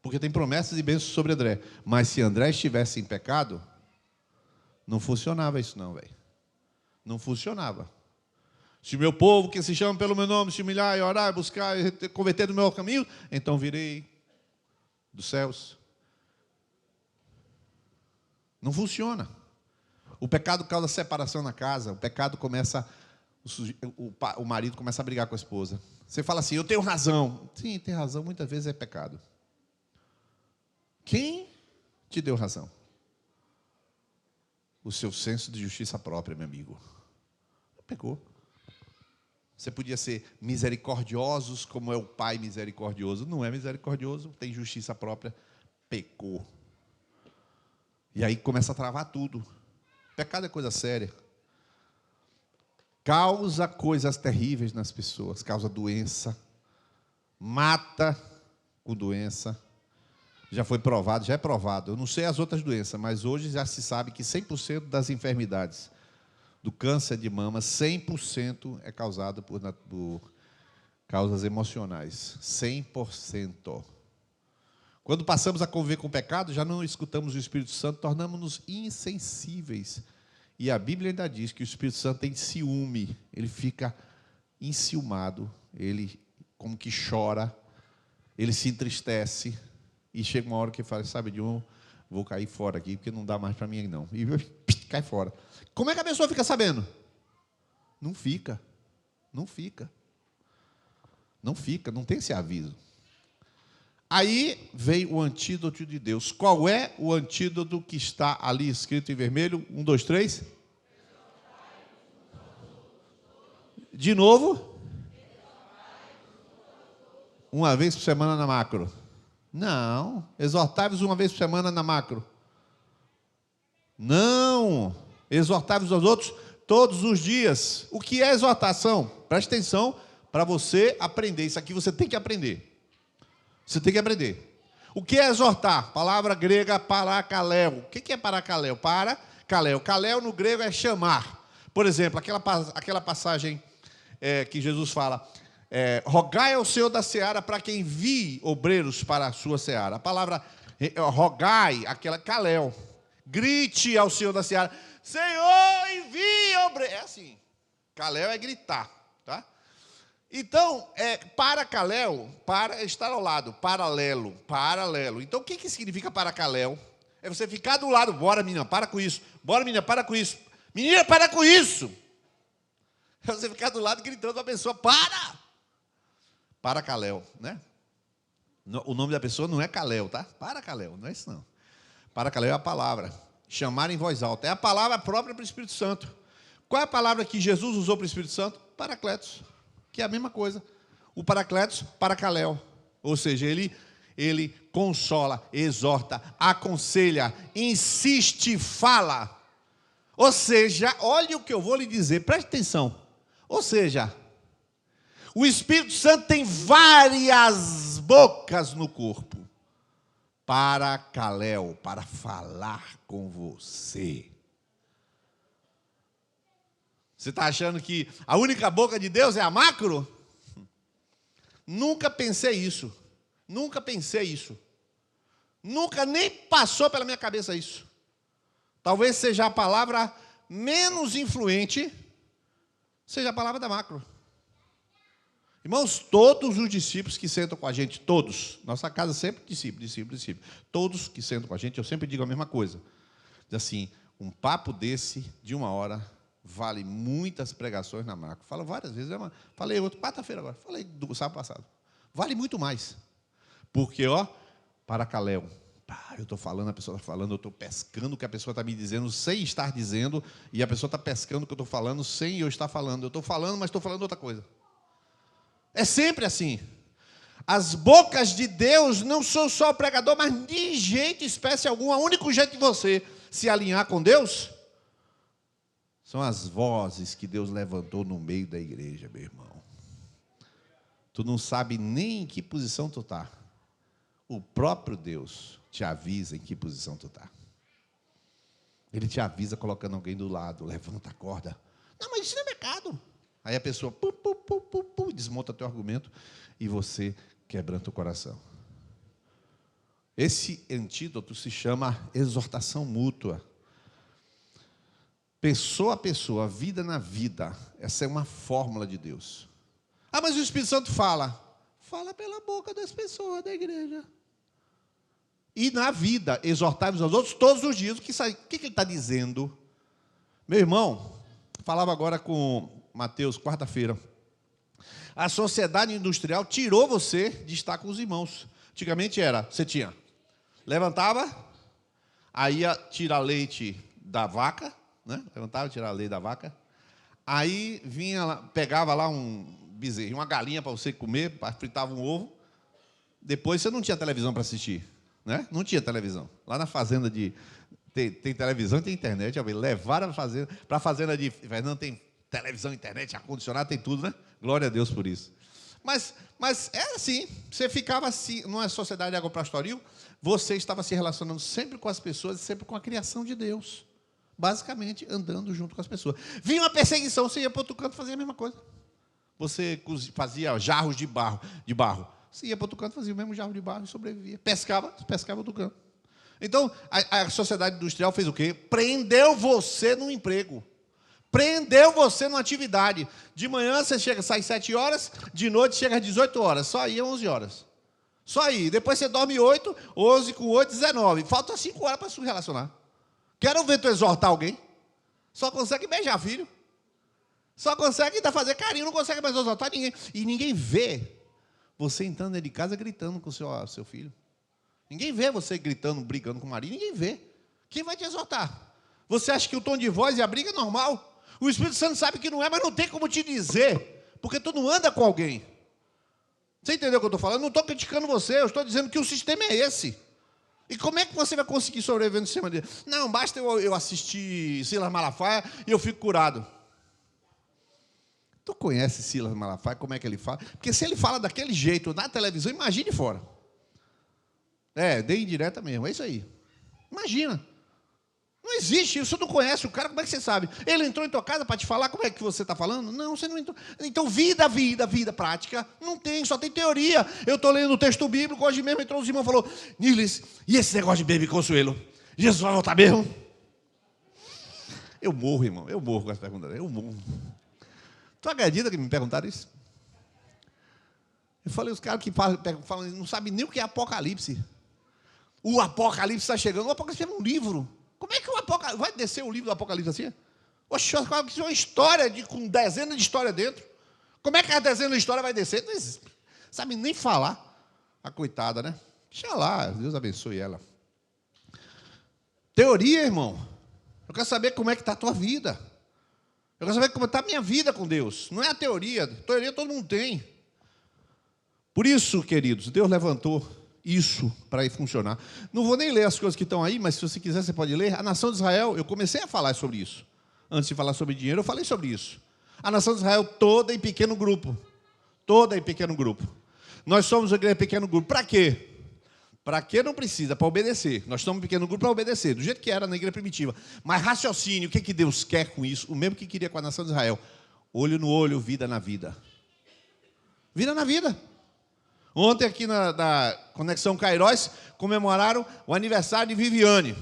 Porque tem promessas e bênçãos sobre André. Mas se André estivesse em pecado, não funcionava isso não, velho. Não funcionava. Se o meu povo, que se chama pelo meu nome, se humilhar e orar, buscar e converter do meu caminho, então virei dos céus. Não funciona. O pecado causa separação na casa. O pecado começa, o marido começa a brigar com a esposa. Você fala assim, eu tenho razão. Sim, tem razão, muitas vezes é pecado. Quem te deu razão? O seu senso de justiça própria, meu amigo. Pecou. Você podia ser misericordiosos, como é o Pai misericordioso. Não é misericordioso, tem justiça própria. Pecou. E aí começa a travar tudo. Pecado é coisa séria. Causa coisas terríveis nas pessoas. Causa doença. Mata com doença. Já foi provado, já é provado. Eu não sei as outras doenças, mas hoje já se sabe que 100% das enfermidades do câncer de mama, 100% é causado por causas emocionais. 100%. Quando passamos a conviver com o pecado, já não escutamos o Espírito Santo, tornamos-nos insensíveis. E a Bíblia ainda diz que o Espírito Santo tem ciúme, ele fica enciumado, ele como que chora, ele se entristece, e chega uma hora que fala, sabe de um, vou cair fora aqui, porque não dá mais para mim não. E cai fora. Como é que a pessoa fica sabendo? Não fica. Não fica. Não fica, não tem esse aviso. Aí veio o antídoto de Deus. Qual é o antídoto que está ali escrito em vermelho? 1, 2, 3. De novo. Uma vez por semana na macro. Não. Exortai-vos uma vez por semana na macro. Não. Exortai-vos aos outros todos os dias. O que é exortação? Preste atenção para você aprender. Isso aqui você tem que aprender. Você tem que aprender. O que é exortar? Palavra grega parakaleo. O que é parakaleo? Parakaleo. Kaleo no grego é chamar. Por exemplo, aquela passagem que Jesus fala, rogai ao Senhor da seara para que envie obreiros para a sua seara. A palavra rogai, aquela kaleo. Grite ao Senhor da seara, Senhor, envie obreiros. É assim. Kaleo é gritar, tá? Então, parakaleo, para estar ao lado, paralelo. Então, o que significa parakaleo? É você ficar do lado, bora menina, para com isso. Bora menina, para com isso. Menina, para com isso. É você ficar do lado gritando para a pessoa, para! Para Caléu, né? O nome da pessoa não é Caléu, tá? Para Caléu, não é isso não. Para Caléu é a palavra. Chamar em voz alta. É a palavra própria para o Espírito Santo. Qual é a palavra que Jesus usou para o Espírito Santo? Paracletos, que é a mesma coisa. O Paracletos, Paracaléu. Ou seja, ele consola, exorta, aconselha, insiste, fala. Ou seja, olha o que eu vou lhe dizer, preste atenção. Ou seja, o Espírito Santo tem várias bocas no corpo. Paracaléu, para falar com você. Você está achando que a única boca de Deus é a macro? Nunca pensei isso. Nunca pensei isso. Nunca nem passou pela minha cabeça isso. Talvez seja a palavra menos influente, seja a palavra da macro. Irmãos, todos os discípulos que sentam com a gente, todos, nossa casa sempre discípulo. Todos que sentam com a gente, eu sempre digo a mesma coisa. Diz assim, um papo desse, de 1 hora, vale muitas pregações na macro. Falo várias vezes, falei outra, quarta-feira agora, falei do sábado passado. Vale muito mais. Porque, Paracaléu, eu estou falando, a pessoa está falando, eu estou pescando o que a pessoa está me dizendo, sem estar dizendo, e a pessoa está pescando o que eu estou falando, sem eu estar falando. Eu estou falando, mas estou falando outra coisa. É sempre assim. As bocas de Deus não são só o pregador, mas de jeito, espécie alguma. O único jeito de você se alinhar com Deus são as vozes que Deus levantou no meio da igreja, meu irmão. Tu não sabe nem em que posição tu está. O próprio Deus te avisa em que posição tu está. Ele te avisa colocando alguém do lado, levanta a corda. Não, mas isso não é pecado. Aí a pessoa desmonta teu argumento e você quebranta o coração. Esse antídoto se chama exortação mútua. Pessoa a pessoa, vida na vida. Essa é uma fórmula de Deus. Ah, mas o Espírito Santo fala. Fala pela boca das pessoas da igreja. E na vida, exortai-vos aos outros todos os dias. O que ele está dizendo? Meu irmão, falava agora com Mateus, quarta-feira. A sociedade industrial tirou você de estar com os irmãos. Antigamente você tinha, levantava, aí ia tirar leite da vaca, né? Levantava, tirar leite da vaca. Aí vinha, pegava lá um bezerro, uma galinha para você comer, fritava um ovo. Depois você não tinha televisão para assistir, né? Não tinha televisão. Lá na fazenda tem televisão e tem internet. Levaram para a fazenda de Fernando, tem televisão, internet, ar-condicionado, tem tudo, né? Glória a Deus por isso. Mas era assim, você ficava assim, numa sociedade agropastoril, você estava se relacionando sempre com as pessoas e sempre com a criação de Deus. Basicamente, andando junto com as pessoas. Vinha uma perseguição, você ia para outro canto e fazia a mesma coisa. Você fazia jarros de barro. Você ia para outro canto, fazia o mesmo jarro de barro e sobrevivia. Pescava outro canto. Então, a sociedade industrial fez o quê? Prendeu você no emprego. Prendeu você numa atividade. De manhã você sai às 7 horas, de noite chega às 18 horas. Só aí 11 horas. Só aí. Depois você dorme 8, 11 com 8, 19. Faltam 5 horas para se relacionar. Quero ver tu exortar alguém. Só consegue beijar filho. Só consegue fazer carinho, não consegue mais exortar ninguém. E ninguém vê você entrando dentro de casa gritando com o seu filho. Ninguém vê você gritando, brigando com o marido. Ninguém vê. Quem vai te exortar? Você acha que o tom de voz e a briga é normal? O Espírito Santo sabe que não é, mas não tem como te dizer. Porque tu não anda com alguém. Você entendeu o que eu estou falando? Eu não estou criticando você, eu estou dizendo que o sistema é esse. E como é que você vai conseguir sobreviver no sistema dele? Não, basta eu assistir Silas Malafaia e eu fico curado. Tu conhece Silas Malafaia, como é que ele fala? Porque se ele fala daquele jeito na televisão, imagine fora. Dê indireta mesmo, é isso aí. Imagina. Não existe isso, você não conhece o cara, como é que você sabe? Ele entrou em tua casa para te falar como é que você está falando? Não, você não entrou. Então, vida prática, não tem, só tem teoria. Eu estou lendo o texto bíblico, hoje mesmo entrou os irmãos e falou, Niles, e esse negócio de bebê consuelo? Jesus vai voltar mesmo? Eu morro, irmão, eu morro com essa pergunta, eu morro. Tu acredita que me perguntaram isso? Eu falei, os caras que falam, não sabem nem o que é Apocalipse. O Apocalipse está chegando, o Apocalipse é um livro. Como é que o Apocalipse... Vai descer o livro do Apocalipse assim? Oxe, isso é uma história com dezenas de histórias dentro. Como é que a dezena de história vai descer? Não sabe nem falar. A coitada, né? Deixa lá, Deus abençoe ela. Teoria, irmão. Eu quero saber como é que está a tua vida. Eu quero saber como está a minha vida com Deus. Não é a teoria. Teoria todo mundo tem. Por isso, queridos, Deus levantou isso para ir funcionar. Não vou nem ler as coisas que estão aí, mas se você quiser, você pode ler. A nação de Israel, eu comecei a falar sobre isso. Antes de falar sobre dinheiro, eu falei sobre isso. A nação de Israel toda em pequeno grupo. Toda em pequeno grupo. Nós somos uma igreja de pequeno grupo. Para quê? Para quê não precisa? Para obedecer. Nós estamos em pequeno grupo para obedecer, do jeito que era na igreja primitiva. Mas raciocínio, o que Deus quer com isso? O mesmo que queria com a nação de Israel. Olho no olho, vida na vida. Vida na vida. Ontem aqui na Conexão Cairós, comemoraram o aniversário de Viviane.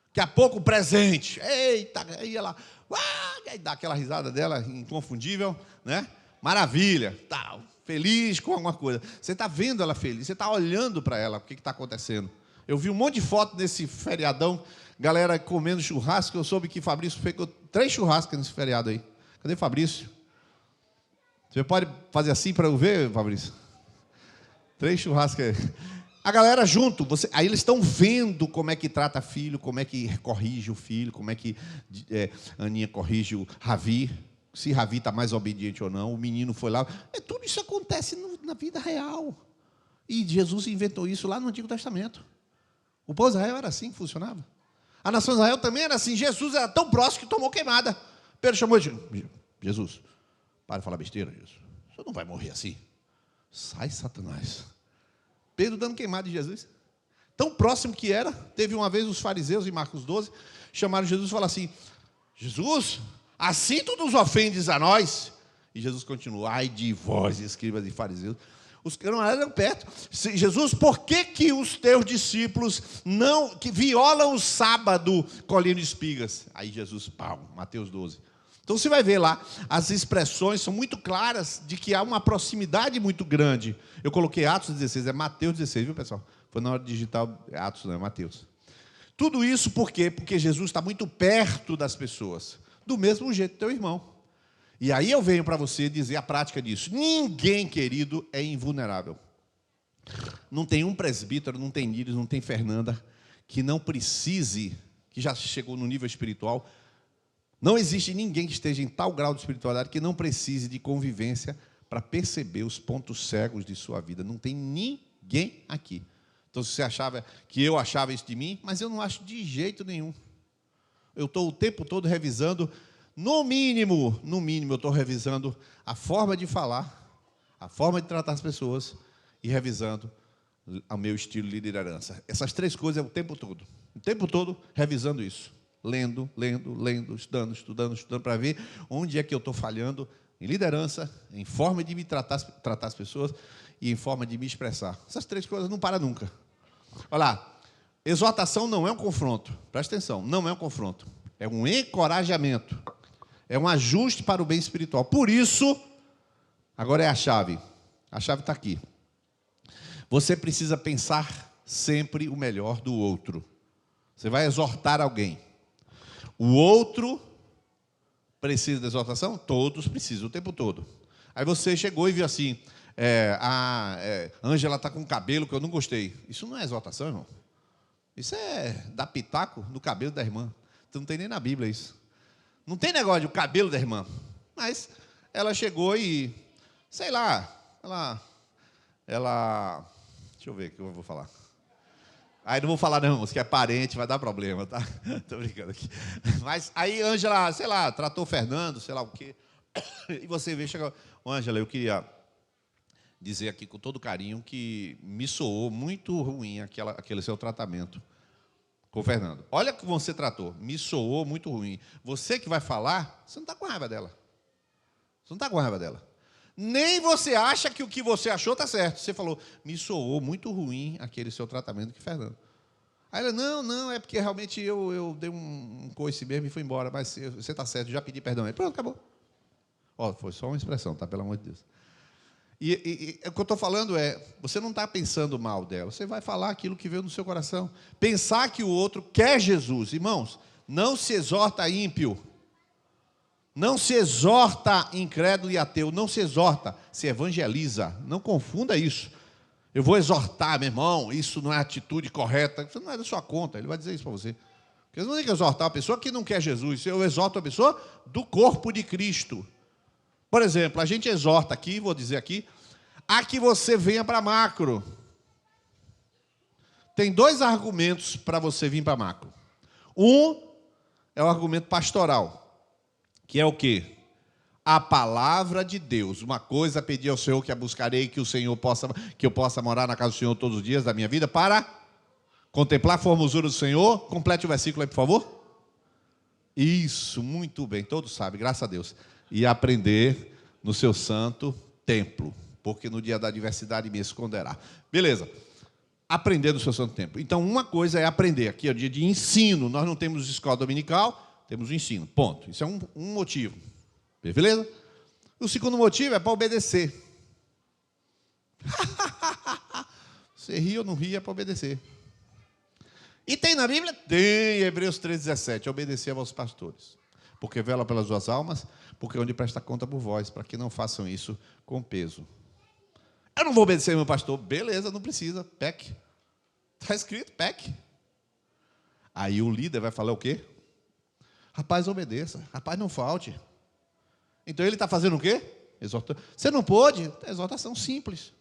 Daqui a pouco o presente. Eita, aí ela... aí dá aquela risada dela, inconfundível, né? Maravilha, tal. Feliz com alguma coisa. Você está vendo ela feliz, você está olhando para ela, o que está acontecendo. Eu vi um monte de foto nesse feriadão, galera comendo churrasco. Eu soube que Fabrício pegou 3 churrascos nesse feriado aí. Cadê Fabrício? Você pode fazer assim para eu ver, Fabrício? 3 churrascos aí. A galera junto, aí eles estão vendo como é que trata filho, como é que corrige o filho, como é que Aninha corrige o Ravi, se Ravi está mais obediente ou não, o menino foi lá. Tudo isso acontece na vida real. E Jesus inventou isso lá no Antigo Testamento. O povo de Israel era assim que funcionava. A nação de Israel também era assim. Jesus era tão próximo que tomou queimada. Pedro chamou de Jesus, para de falar besteira, Jesus. Você não vai morrer assim. Sai, Satanás. Pedro dando queimada de Jesus. Tão próximo que era. Teve uma vez os fariseus, em Marcos 12, chamaram Jesus e falaram assim: Jesus, assim tu nos ofendes a nós? E Jesus continuou: ai de vós, escribas e fariseus. Os que não eram perto. Jesus, por que os teus discípulos que violam o sábado colhendo espigas? Aí Jesus, Mateus 12. Então você vai ver lá, as expressões são muito claras de que há uma proximidade muito grande. Eu coloquei Atos 16, é Mateus 16, viu, pessoal? Foi na hora de digitar Atos, não é Mateus. Tudo isso por quê? Porque Jesus está muito perto das pessoas. Do mesmo jeito do teu irmão. E aí eu venho para você dizer a prática disso. Ninguém, querido, é invulnerável. Não tem um presbítero, não tem Nírios, não tem Fernanda, que não precise, que já chegou no nível espiritual. Não existe ninguém que esteja em tal grau de espiritualidade que não precise de convivência para perceber os pontos cegos de sua vida. Não tem ninguém aqui. Então, se você achava que eu achava isso de mim, mas eu não acho de jeito nenhum. Eu estou o tempo todo revisando, no mínimo, eu estou revisando a forma de falar, a forma de tratar as pessoas e revisando o meu estilo de liderança. Essas 3 coisas é o tempo todo revisando isso. Lendo, estudando, para ver onde é que eu estou falhando em liderança, em forma de me tratar as pessoas e em forma de me expressar. Essas 3 coisas não param nunca. Olha lá, exortação não é um confronto, presta atenção, não é um confronto, é um encorajamento, é um ajuste para o bem espiritual. Por isso, agora é a chave está aqui. Você precisa pensar sempre o melhor do outro. Você vai exortar alguém. O outro precisa de exortação? Todos precisam, o tempo todo. Aí você chegou e viu assim, Ângela está com um cabelo que eu não gostei. Isso não é exortação, irmão. Isso é dar pitaco no cabelo da irmã. Então, não tem nem na Bíblia isso. Não tem negócio de o cabelo da irmã. Mas ela chegou e, sei lá, ela deixa eu ver o que eu vou falar. Aí não vou falar não, que é parente, vai dar problema, tá? Estou brincando aqui. Mas aí Ângela, sei lá, tratou o Fernando, sei lá o quê. E você vê, chega... Ângela, eu queria dizer aqui com todo carinho que me soou muito ruim aquele seu tratamento com o Fernando. Olha como você tratou, me soou muito ruim. Você que vai falar, você não está com raiva dela. Você não está com raiva dela. Nem você acha que o que você achou está certo. Você falou, me soou muito ruim aquele seu tratamento com o Fernando. Aí ela, não, é porque realmente eu dei um coice mesmo e fui embora, mas você está certo, já pedi perdão. Aí, pronto, acabou. Ó, foi só uma expressão, tá? Pelo amor de Deus. E o que eu estou falando é, você não está pensando mal dela, você vai falar aquilo que veio no seu coração. Pensar que o outro quer Jesus. Irmãos, não se exorta ímpio. Não se exorta incrédulo e ateu, não se exorta, se evangeliza. Não confunda isso. Eu vou exortar, meu irmão, isso não é atitude correta. Isso não é da sua conta, ele vai dizer isso para você. Porque você não tem que exortar a pessoa que não quer Jesus. Eu exorto a pessoa do corpo de Cristo. Por exemplo, a gente exorta aqui, vou dizer aqui, a que você venha para Macro. Tem 2 argumentos para você vir para Macro. Um é o argumento pastoral, que é o quê? A palavra de Deus. Uma coisa pedi ao Senhor que a buscarei, que eu possa morar na casa do Senhor todos os dias da minha vida, para contemplar a formosura do Senhor. Complete o versículo aí, por favor. Isso, muito bem, todos sabem, graças a Deus. E aprender no seu santo templo, porque no dia da adversidade me esconderá. Beleza. Aprender no seu santo templo. Então, uma coisa é aprender. Aqui é o dia de ensino. Nós não temos escola dominical, temos o ensino. Ponto. Isso é um motivo. Beleza? O segundo motivo é para obedecer. Você ri ou não ri, é para obedecer. E tem na Bíblia? Tem, Hebreus 3,17. Obedecer aos pastores. Porque vela pelas suas almas, porque é onde presta conta por vós, para que não façam isso com peso. Eu não vou obedecer meu pastor. Beleza, não precisa. Peque. Está escrito, peque. Aí o líder vai falar o quê? Rapaz, obedeça. Rapaz, não falte. Então ele está fazendo o quê? Exortando. Você não pode? Exortação simples.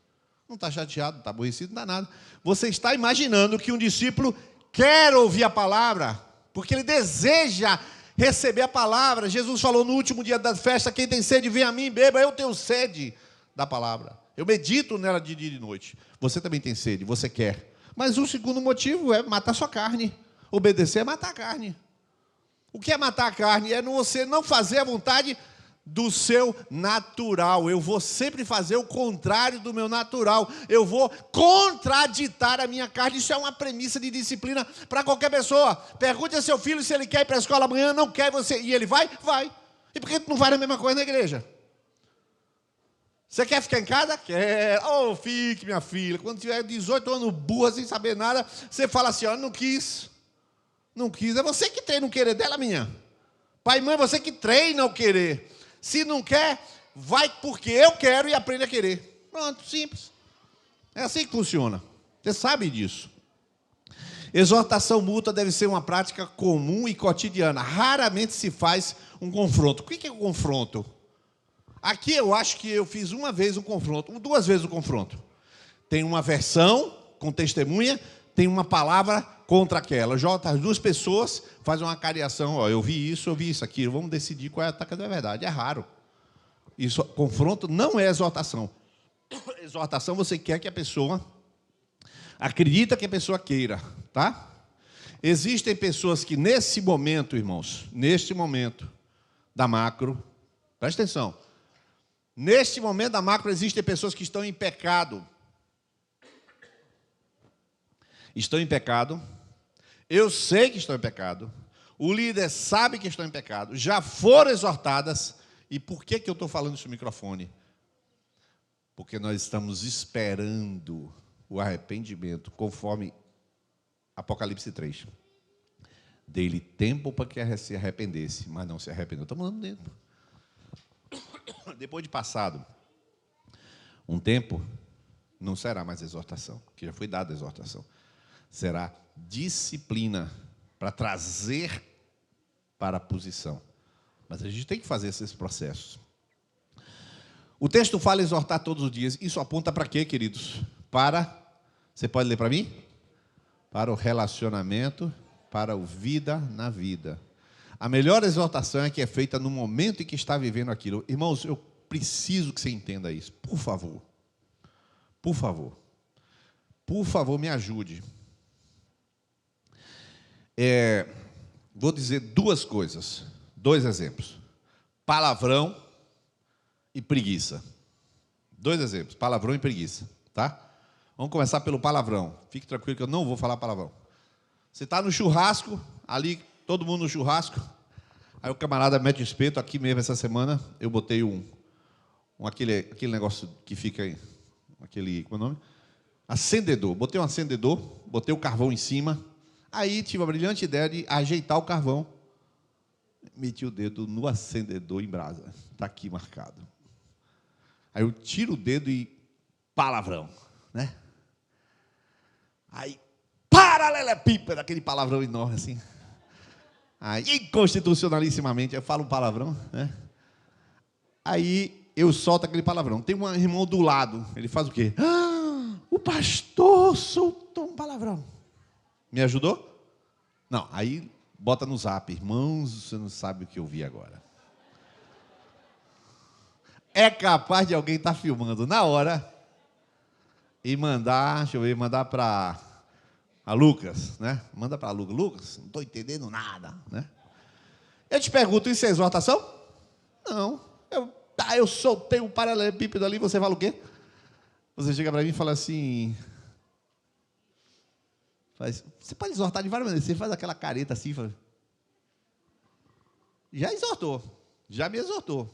Não está chateado, não está aborrecido, não dá nada. Você está imaginando que um discípulo quer ouvir a palavra, porque ele deseja receber a palavra. Jesus falou no último dia da festa: quem tem sede, vem a mim, beba. Eu tenho sede da palavra. Eu medito nela de dia e de noite. Você também tem sede, você quer. Mas o segundo motivo é matar sua carne. Obedecer é matar a carne. O que é matar a carne? É você não fazer a vontade do seu natural. Eu vou sempre fazer o contrário do meu natural. Eu vou contraditar a minha carne. Isso é uma premissa de disciplina para qualquer pessoa. Pergunte a seu filho se ele quer ir para a escola amanhã. Não quer, você. E ele vai? Vai. E por que tu não vai na mesma coisa na igreja? Você quer ficar em casa? Quer. Oh, fique, minha filha. Quando tiver 18 anos burra, sem saber nada, você fala assim: ó, não quis. Não quis. É você que treina o querer dela, minha. Pai e mãe, você que treina o querer. Se não quer, vai porque eu quero e aprende a querer. Pronto, simples. É assim que funciona. Você sabe disso. Exortação mútua deve ser uma prática comum e cotidiana. Raramente se faz um confronto. O que é um confronto? Aqui eu acho que eu fiz uma vez um confronto, 2 vezes o confronto. Tem uma versão com testemunha, tem uma palavra contra aquela. As 2 pessoas fazem uma cariação. Ó, eu vi isso aqui. Vamos decidir qual é a ataque da verdade. É raro. Isso, confronto não é exortação. Exortação você quer que a pessoa acredita que a pessoa queira, tá? Existem pessoas que nesse momento, irmãos, neste momento da macro, presta atenção. Neste momento da macro existem pessoas que estão em pecado. Estão em pecado. Eu sei que estão em pecado. O líder sabe que estão em pecado. Já foram exortadas. E por que eu estou falando isso no microfone? Porque nós estamos esperando o arrependimento, conforme Apocalipse 3. Dei-lhe tempo para que se arrependesse, mas não se arrependeu. Estamos dando tempo. Depois de passado um tempo, não será mais exortação, que já foi dada a exortação. Será disciplina para trazer para a posição. Mas a gente tem que fazer esses processos. O texto fala exortar todos os dias. Isso aponta para quê, queridos? Você pode ler para mim? Para o relacionamento, para o vida na vida. A melhor exortação é que é feita no momento em que está vivendo aquilo. Irmãos, eu preciso que você entenda isso. Por favor. Por favor. Por favor, me ajude. Vou dizer 2 coisas. 2 exemplos. Palavrão e preguiça. 2 exemplos. Palavrão e preguiça. Tá? Vamos começar pelo palavrão. Fique tranquilo que eu não vou falar palavrão. Você está no churrasco, ali, todo mundo no churrasco. Aí o camarada mete o espeto. Aqui mesmo essa semana eu botei aquele negócio que fica aí. Como é o nome? Acendedor. Botei um acendedor, botei o carvão em cima. Aí tive a brilhante ideia de ajeitar o carvão. meti o dedo no acendedor em brasa. Está aqui marcado. Aí eu tiro o dedo e palavrão, né? Aí, paralelepípedo, aquele palavrão enorme assim. Aí, inconstitucionalissimamente, eu falo um palavrão, né? Aí, eu solto aquele palavrão. Tem um irmão do lado, ele faz o quê? O pastor soltou um palavrão. Me ajudou? Não, aí bota no zap. Irmãos, você não sabe o que eu vi agora. É capaz de alguém estar filmando na hora e mandar, deixa eu ver, mandar para a Lucas, né? Manda para Lucas. Lucas, não estou entendendo nada, né? Eu te pergunto, isso é exortação? Não. Eu soltei um paralelepípedo ali, você fala o quê? Você chega para mim e fala assim... Você pode exortar de várias maneiras. Você faz aquela careta assim, fala, já exortou, já me exortou.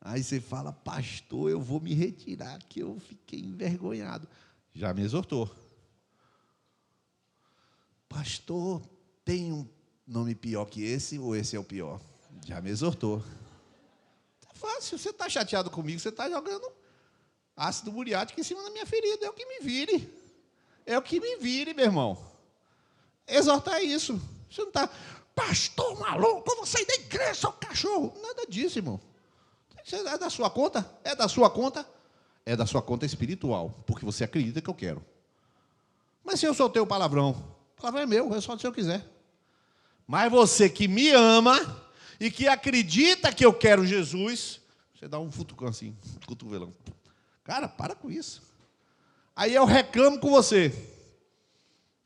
Aí você fala, pastor, eu vou me retirar, que eu fiquei envergonhado. Já me exortou. Pastor, tem um nome pior que esse, ou esse é o pior? Já me exortou. É fácil, você está chateado comigo, você está jogando ácido muriático em cima da minha ferida. É o que me vire. É o que me vire, meu irmão. Exortar é isso. Você não está, pastor maluco, eu vou sair da igreja, seu cachorro. Nada disso, irmão. É da sua conta? É da sua conta? É da sua conta espiritual, porque você acredita que eu quero. Mas se eu soltei o palavrão é meu, eu solto se eu quiser. Mas você que me ama e que acredita que eu quero Jesus, você dá um futucão assim, um cotovelão. Cara, para com isso. Aí eu reclamo com você.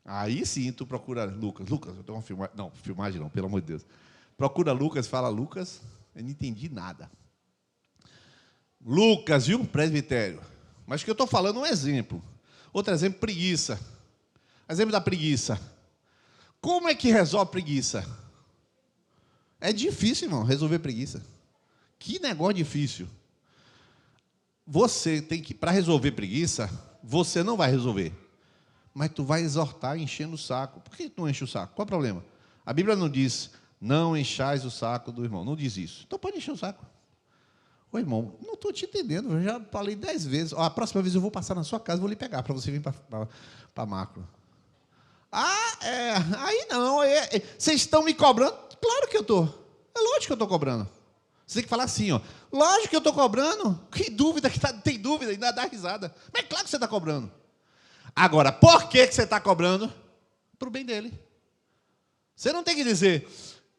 Aí sim, tu procura Lucas, eu tenho uma filmagem. Não, filmagem não, pelo amor de Deus. Procura Lucas, fala, Lucas, eu não entendi nada. Lucas, viu? Presbitério. Mas o que eu estou falando é um exemplo. Outro exemplo, preguiça. Exemplo da preguiça. Como é que resolve preguiça? É difícil, irmão, resolver preguiça. Que negócio difícil. Você tem que, para resolver preguiça, você não vai resolver. Mas tu vai exortar enchendo o saco. Por que tu não enche o saco? Qual é o problema? A Bíblia não diz, não enchais o saco do irmão. Não diz isso. Então pode encher o saco. Ô, irmão, não estou te entendendo, eu já falei 10 vezes. Ó, a próxima vez eu vou passar na sua casa, vou lhe pegar para você vir para Macro. Aí não, vocês estão me cobrando? Claro que eu estou. É lógico que eu estou cobrando. Você tem que falar assim, ó. Lógico que eu estou cobrando. Que dúvida, tem dúvida, ainda dá risada. Mas é claro que você está cobrando. Agora, por que você está cobrando? Para o bem dele. Você não tem que dizer...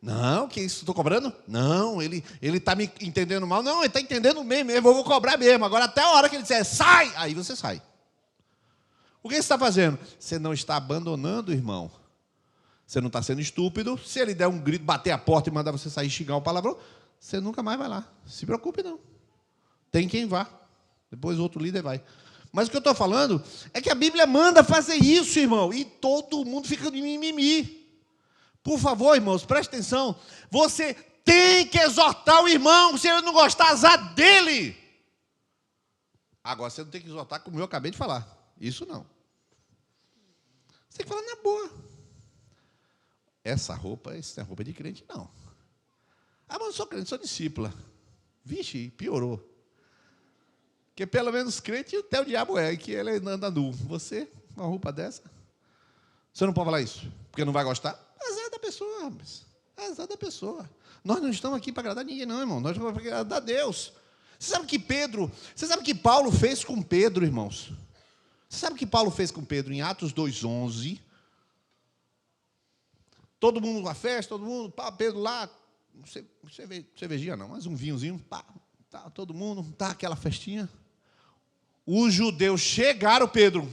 Não, que isso, estou cobrando? Não, ele está me entendendo mal. Não, ele está entendendo mesmo, eu vou cobrar mesmo. Agora, até a hora que ele disser, sai, aí você sai. O que você está fazendo? Você não está abandonando o irmão. Você não está sendo estúpido. Se ele der um grito, bater a porta e mandar você sair e xingar o palavrão, você nunca mais vai lá. Se preocupe, não. Tem quem vá. Depois outro líder vai. Mas o que eu estou falando é que a Bíblia manda fazer isso, irmão. E todo mundo fica de mimimi. Por favor, irmãos, preste atenção. Você tem que exortar o irmão. Se ele não gostar, azar dele. Agora, você não tem que exortar como eu acabei de falar. Isso não. Você tem que falar na boa. Essa roupa, isso não é roupa de crente, não. Mas eu não sou crente, sou discípula. Vixe, piorou. Porque pelo menos crente até o diabo é, que ele anda nu. Você, uma roupa dessa, você não pode falar isso, porque não vai gostar. Azar da pessoa, rapaz. Azar da pessoa. Nós não estamos aqui para agradar ninguém, não, irmão. Nós estamos para agradar a Deus. Você sabe que Paulo fez com Pedro, irmãos? Você sabe o que Paulo fez com Pedro em Atos 2:11? Todo mundo na festa, todo mundo, pá, Pedro lá, cervejinha não, mas um vinhozinho, pá, tá, todo mundo, tá, aquela festinha. Os judeus chegaram, Pedro.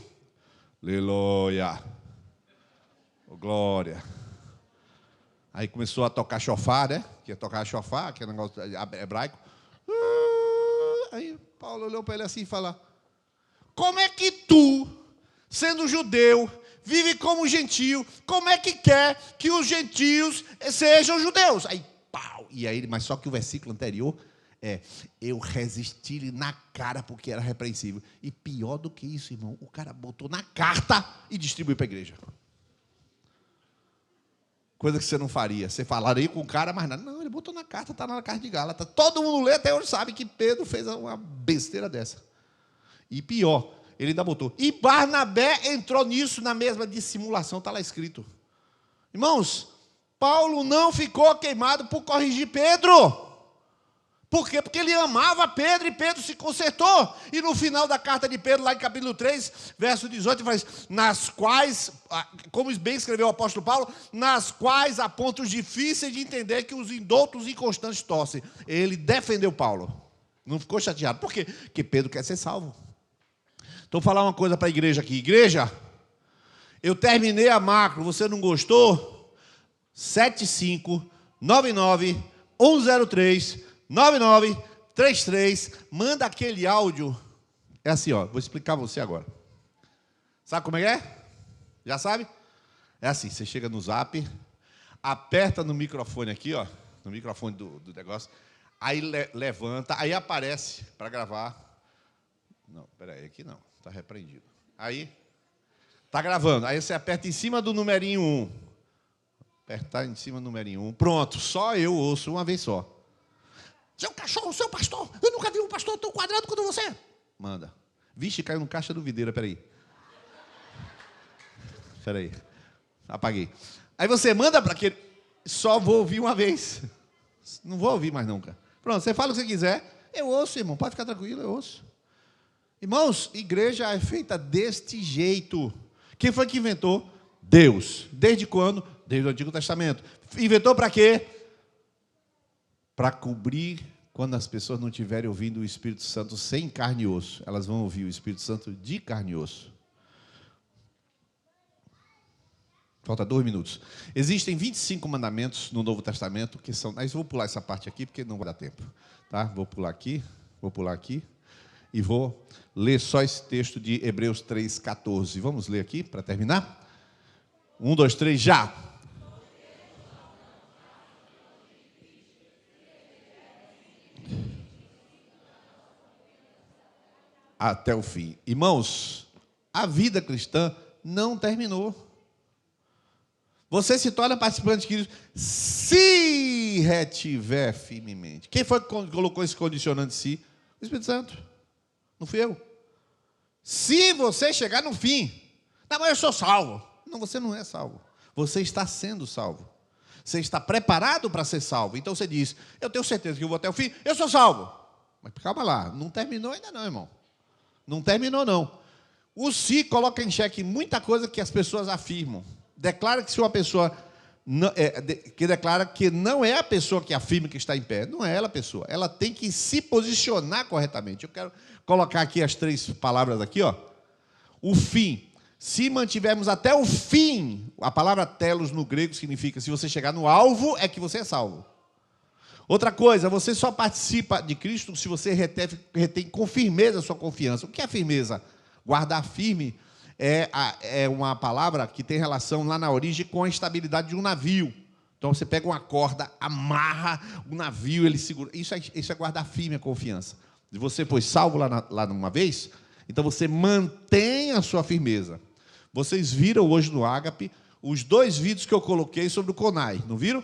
Aleluia. Oh, glória. Aí começou a tocar chofar, né? Que é tocar chofar, que é negócio hebraico. Aí Paulo olhou para ele assim e falou: como é que tu, sendo judeu, vive como gentio? Como é que quer que os gentios sejam judeus? Aí, pau! E aí, mas só que o versículo anterior eu resisti-lhe na cara porque era repreensível. E pior do que isso, irmão, o cara botou na carta e distribuiu para a igreja. Coisa que você não faria. Você falaria com o cara, mas nada. Não, ele botou na carta, está na carta de Gálatas. Todo mundo lê, até hoje sabe que Pedro fez uma besteira dessa. E pior, ele ainda botou. E Barnabé entrou nisso na mesma dissimulação, está lá escrito. Irmãos, Paulo não ficou queimado por corrigir Pedro. Por quê? Porque ele amava Pedro e Pedro se consertou. E no final da carta de Pedro, lá em capítulo 3, verso 18, faz, nas quais, como bem escreveu o apóstolo Paulo, nas quais há pontos difíceis de entender que os indoutos e inconstantes torcem. Ele defendeu Paulo. Não ficou chateado. Por quê? Porque Pedro quer ser salvo. Então, vou falar uma coisa para a igreja aqui. Igreja, eu terminei a macro, você não gostou? 7599-103-9933, manda aquele áudio. É assim, ó, vou explicar você agora. Sabe como é? Já sabe? É assim, você chega no Zap, aperta no microfone aqui, ó, no microfone do negócio, aí levanta, aí aparece para gravar. Não, peraí, aqui não, está repreendido. Aí, está gravando, aí você aperta em cima do numerinho 1. Apertar em cima do numerinho 1. Pronto, só eu ouço uma vez só. Seu cachorro, seu pastor, eu nunca vi um pastor tão quadrado quanto você. Manda. Vixe, caiu no caixa do videira, peraí. Peraí. Apaguei. Aí você manda para aquele. Só vou ouvir uma vez. Não vou ouvir mais nunca. Pronto, você fala o que você quiser. Eu ouço, irmão. Pode ficar tranquilo, eu ouço. Irmãos, igreja é feita deste jeito. Quem foi que inventou? Deus. Desde quando? Desde o Antigo Testamento. Inventou para quê? Para cobrir quando as pessoas não estiverem ouvindo o Espírito Santo sem carne e osso. Elas vão ouvir o Espírito Santo de carne e osso. Falta 2 minutos. Existem 25 mandamentos no Novo Testamento, que são... Mas vou pular essa parte aqui, porque não vai dar tempo. Tá? Vou pular aqui e vou ler só esse texto de Hebreus 3,14. Vamos ler aqui, para terminar? 1, 2, 3, já! Até o fim. Irmãos, a vida cristã não terminou. Você se torna participante de Cristo se retiver firmemente. Quem foi que colocou esse condicionante si? O Espírito Santo. Não fui eu. Se você chegar no fim, não, mas eu sou salvo. Não, você não é salvo. Você está sendo salvo. Você está preparado para ser salvo. Então você diz, eu tenho certeza que eu vou até o fim, eu sou salvo. Mas calma lá, não terminou ainda não, irmão. Não terminou, não. O si coloca em xeque muita coisa que as pessoas afirmam. Declara que se uma pessoa que declara que não é a pessoa que afirma que está em pé, não é ela a pessoa. Ela tem que se posicionar corretamente. Eu quero colocar aqui as 3 palavras aqui, ó. O fim. Se mantivermos até o fim, a palavra telos no grego significa se você chegar no alvo, é que você é salvo. Outra coisa, você só participa de Cristo se você retém com firmeza a sua confiança. O que é firmeza? Guardar firme é uma palavra que tem relação lá na origem com a estabilidade de um navio. Então você pega uma corda, amarra o navio, ele segura. Isso é guardar firme a confiança. Se você foi salvo lá numa vez, então você mantém a sua firmeza. Vocês viram hoje no Ágape os 2 vídeos que eu coloquei sobre o CONAI, não viram?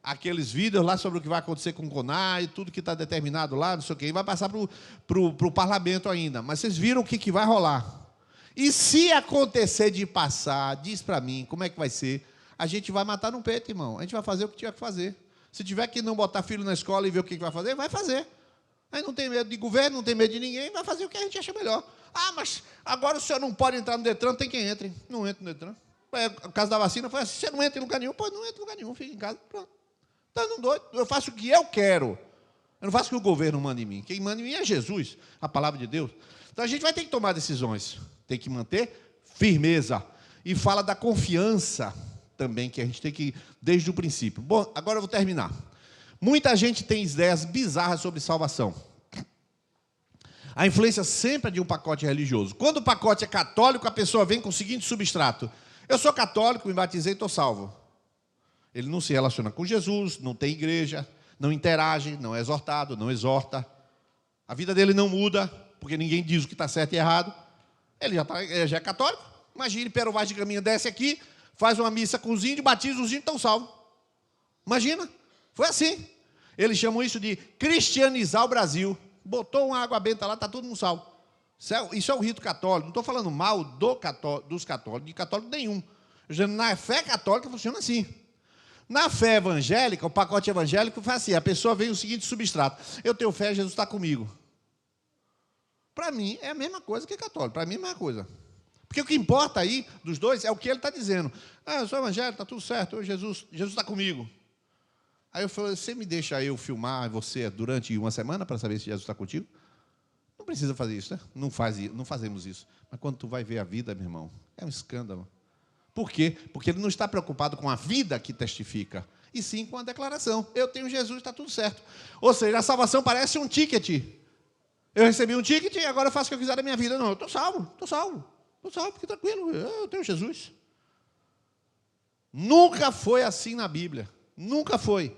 Aqueles vídeos lá sobre o que vai acontecer com o CONAI, tudo que está determinado lá, não sei o quê, vai passar para o parlamento ainda. Mas vocês viram o que vai rolar. E se acontecer de passar, diz para mim, como é que vai ser? A gente vai matar no peito, irmão. A gente vai fazer o que tiver que fazer. Se tiver que não botar filho na escola e ver o que vai fazer, vai fazer. Aí não tem medo de governo, não tem medo de ninguém, vai fazer o que a gente acha melhor. Ah, mas agora o senhor não pode entrar no Detran, tem quem entre. Não entra no Detran. O caso da vacina foi assim, você não entra em lugar nenhum, pois não entra em lugar nenhum, fica em casa, pronto. Tá não doido, eu faço o que eu quero. Eu não faço o que o governo manda em mim. Quem manda em mim é Jesus, a palavra de Deus. Então a gente vai ter que tomar decisões. Tem que manter firmeza. E fala da confiança também, que a gente tem que, desde o princípio. Bom, agora eu vou terminar. Muita gente tem ideias bizarras sobre salvação. A influência sempre é de um pacote religioso. Quando o pacote é católico, a pessoa vem com o seguinte substrato. Eu sou católico, me batizei e estou salvo. Ele não se relaciona com Jesus, não tem igreja, não interage, não é exortado, não exorta. A vida dele não muda, porque ninguém diz o que está certo e errado. Ele já é católico. Imagine, Pero Vaz de Caminha desce aqui, faz uma missa com os índios, batiza os índios, estão salvos. Imagina, foi assim. Eles chamam isso de cristianizar o Brasil. Botou uma água benta lá, está todo mundo salvo. Isso é o rito católico. Não estou falando mal dos católicos, de católico nenhum. Na fé católica funciona assim. Na fé evangélica, o pacote evangélico faz assim, a pessoa vem o seguinte substrato: eu tenho fé, Jesus está comigo. Para mim é a mesma coisa que católico, para mim é a mesma coisa. Porque o que importa aí dos dois é o que ele está dizendo. Eu sou evangélico, está tudo certo, Jesus está comigo. Aí eu falei, você me deixa eu filmar você durante uma semana para saber se Jesus está contigo? Não precisa fazer isso, né? Não fazemos isso. Mas quando tu vai ver a vida, meu irmão, é um escândalo. Por quê? Porque ele não está preocupado com a vida que testifica, e sim com a declaração. Eu tenho Jesus, está tudo certo. Ou seja, a salvação parece um ticket. Eu recebi um ticket e agora eu faço o que eu quiser da minha vida. Não, eu estou salvo, fique tranquilo, eu tenho Jesus. Nunca foi assim na Bíblia. Nunca foi.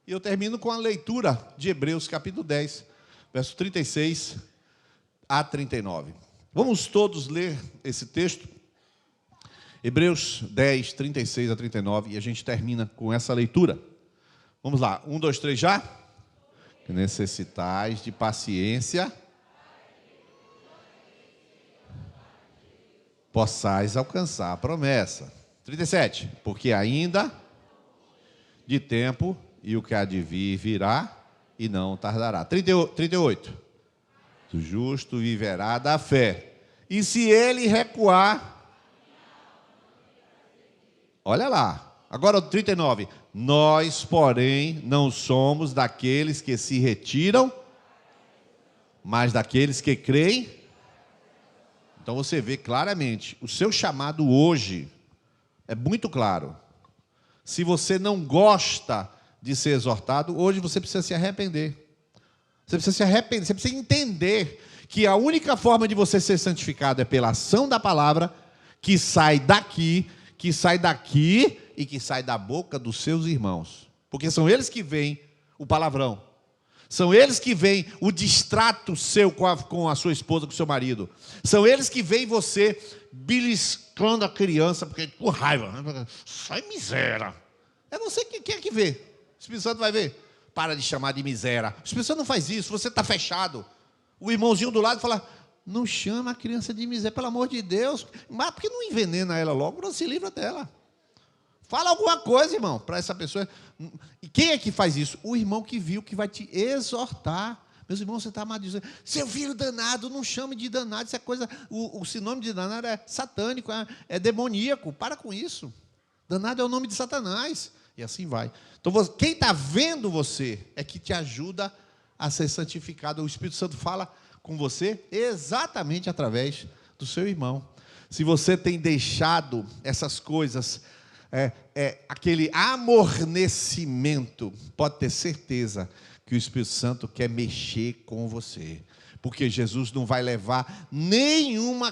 E eu termino com a leitura de Hebreus, capítulo 10, verso 36 a 39. Vamos todos ler esse texto? Hebreus 10, 36 a 39, e a gente termina com essa leitura. Vamos lá, 1, 2, 3 já? Que necessitais de paciência, possais alcançar a promessa. 37, porque ainda de tempo, e o que há de vir virá, e não tardará. 38, o justo viverá da fé, e se ele recuar, olha lá, agora o 39, nós, porém, não somos daqueles que se retiram, mas daqueles que creem. Então você vê claramente, o seu chamado hoje é muito claro. Se você não gosta de ser exortado, hoje você precisa se arrepender. Você precisa se arrepender, você precisa entender que a única forma de você ser santificado é pela ação da palavra que sai daqui e que sai da boca dos seus irmãos. Porque são eles que veem o palavrão. São eles que veem o distrato seu com a sua esposa, com o seu marido. São eles que veem você beliscando a criança, porque com raiva. Sai miséria. É você que quer que vê. O Espírito Santo vai ver. Para de chamar de miséria. O Espírito Santo não faz isso, você está fechado. O irmãozinho do lado fala, não chama a criança de miséria, pelo amor de Deus. Mas por que não envenena ela logo? Não se livra dela. Fala alguma coisa, irmão, para essa pessoa. E quem é que faz isso? O irmão que viu, que vai te exortar. Meus irmãos, você está amado dizendo, seu filho danado, não chame de danado, isso é coisa. O sinônimo de danado é satânico, é demoníaco. Para com isso. Danado é o nome de Satanás. E assim vai. Então, quem está vendo você é que te ajuda a ser santificado. O Espírito Santo fala com você exatamente através do seu irmão. Se você tem deixado essas coisas, aquele amornecimento, pode ter certeza que o Espírito Santo quer mexer com você. Porque Jesus não vai levar nenhum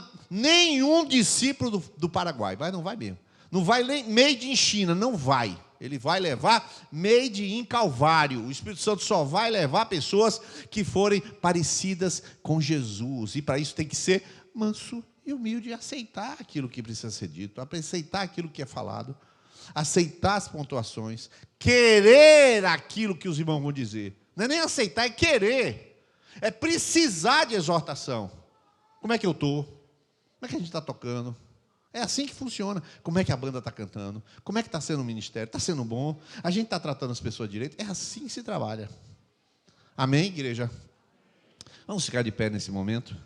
discípulo do Paraguai. Não vai mesmo. Não vai made in China, não vai. Ele vai levar made in Calvário. O Espírito Santo só vai levar pessoas que forem parecidas com Jesus. E para isso tem que ser manso e humilde, aceitar aquilo que precisa ser dito, aceitar aquilo que é falado, aceitar as pontuações, querer aquilo que os irmãos vão dizer. Não é nem aceitar, é querer. É precisar de exortação. Como é que eu estou? Como é que a gente está tocando? É assim que funciona. Como é que a banda está cantando? Como é que está sendo o ministério? Está sendo bom? A gente está tratando as pessoas direito? É assim que se trabalha. Amém, igreja? Vamos ficar de pé nesse momento.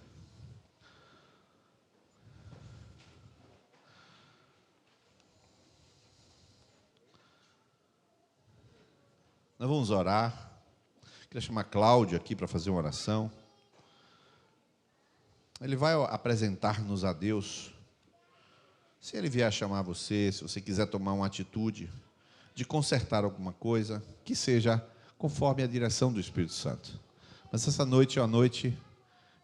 Nós vamos orar. Queria chamar Cláudio aqui para fazer uma oração. Ele vai apresentar-nos a Deus. Se ele vier chamar você, se você quiser tomar uma atitude de consertar alguma coisa, que seja conforme a direção do Espírito Santo. Mas essa noite é a noite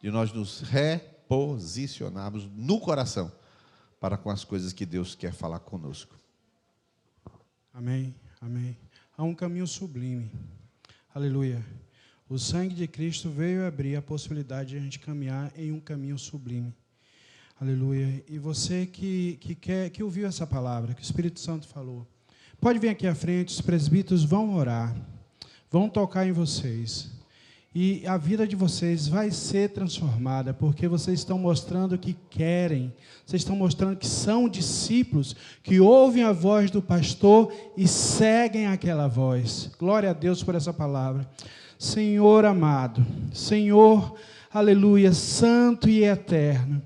de nós nos reposicionarmos no coração para com as coisas que Deus quer falar conosco. Amém, amém. Há um caminho sublime. Aleluia. O sangue de Cristo veio abrir a possibilidade de a gente caminhar em um caminho sublime. Aleluia. E você que ouviu essa palavra, que o Espírito Santo falou, pode vir aqui à frente, os presbíteros vão orar, vão tocar em vocês. E a vida de vocês vai ser transformada, porque vocês estão mostrando que querem, vocês estão mostrando que são discípulos, que ouvem a voz do pastor e seguem aquela voz. Glória a Deus por essa palavra. Senhor amado, Senhor, aleluia, santo e eterno,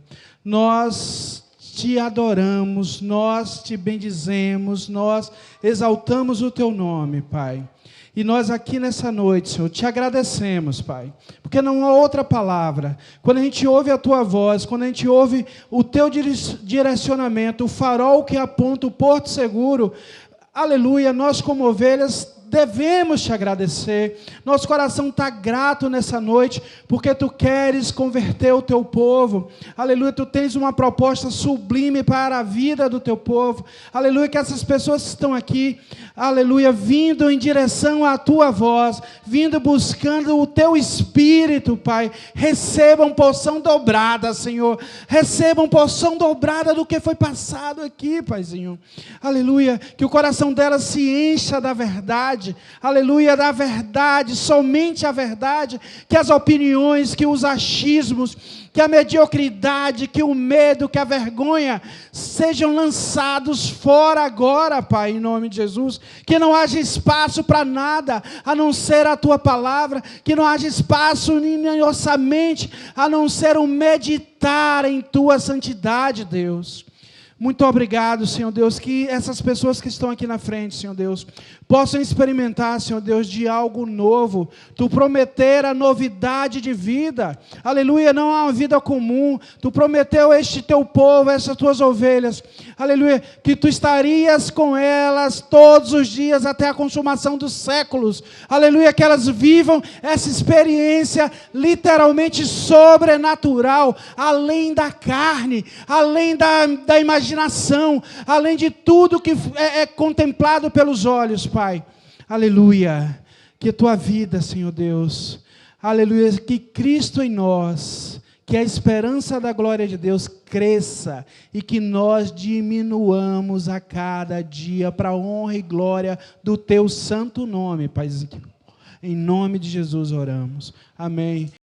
nós te adoramos, nós te bendizemos, nós exaltamos o teu nome, Pai. E nós aqui nessa noite, Senhor, te agradecemos, Pai, porque não há outra palavra. Quando a gente ouve a Tua voz, quando a gente ouve o Teu direcionamento, o farol que aponta o porto seguro, aleluia, nós como ovelhas devemos te agradecer. Nosso coração está grato nessa noite, porque Tu queres converter o Teu povo. Aleluia, Tu tens uma proposta sublime para a vida do Teu povo. Aleluia, que essas pessoas que estão aqui, aleluia, vindo em direção à Tua voz, vindo buscando o Teu Espírito, Pai, recebam porção dobrada, Senhor. Recebam porção dobrada do que foi passado aqui, Paizinho. Aleluia, que o coração delas se encha da verdade. Aleluia, da verdade, somente a verdade, que as opiniões, que os achismos, que a mediocridade, que o medo, que a vergonha sejam lançados fora agora, Pai, em nome de Jesus, que não haja espaço para nada, a não ser a Tua palavra, que não haja espaço nem nossa mente, a não ser o meditar em Tua santidade, Deus. Muito obrigado, Senhor Deus, que essas pessoas que estão aqui na frente, Senhor Deus, possam experimentar, Senhor Deus, de algo novo. Tu prometer a novidade de vida. Aleluia, não há uma vida comum. Tu prometeu a este Teu povo, a essas Tuas ovelhas. Aleluia, que Tu estarias com elas todos os dias até a consumação dos séculos. Aleluia, que elas vivam essa experiência literalmente sobrenatural, além da carne, além da imaginação, além de tudo que é contemplado pelos olhos, Pai. Aleluia, que a Tua vida, Senhor Deus, aleluia, que Cristo em nós, que a esperança da glória de Deus cresça e que nós diminuamos a cada dia para a honra e glória do Teu santo nome, Paizinho. Em nome de Jesus oramos. Amém.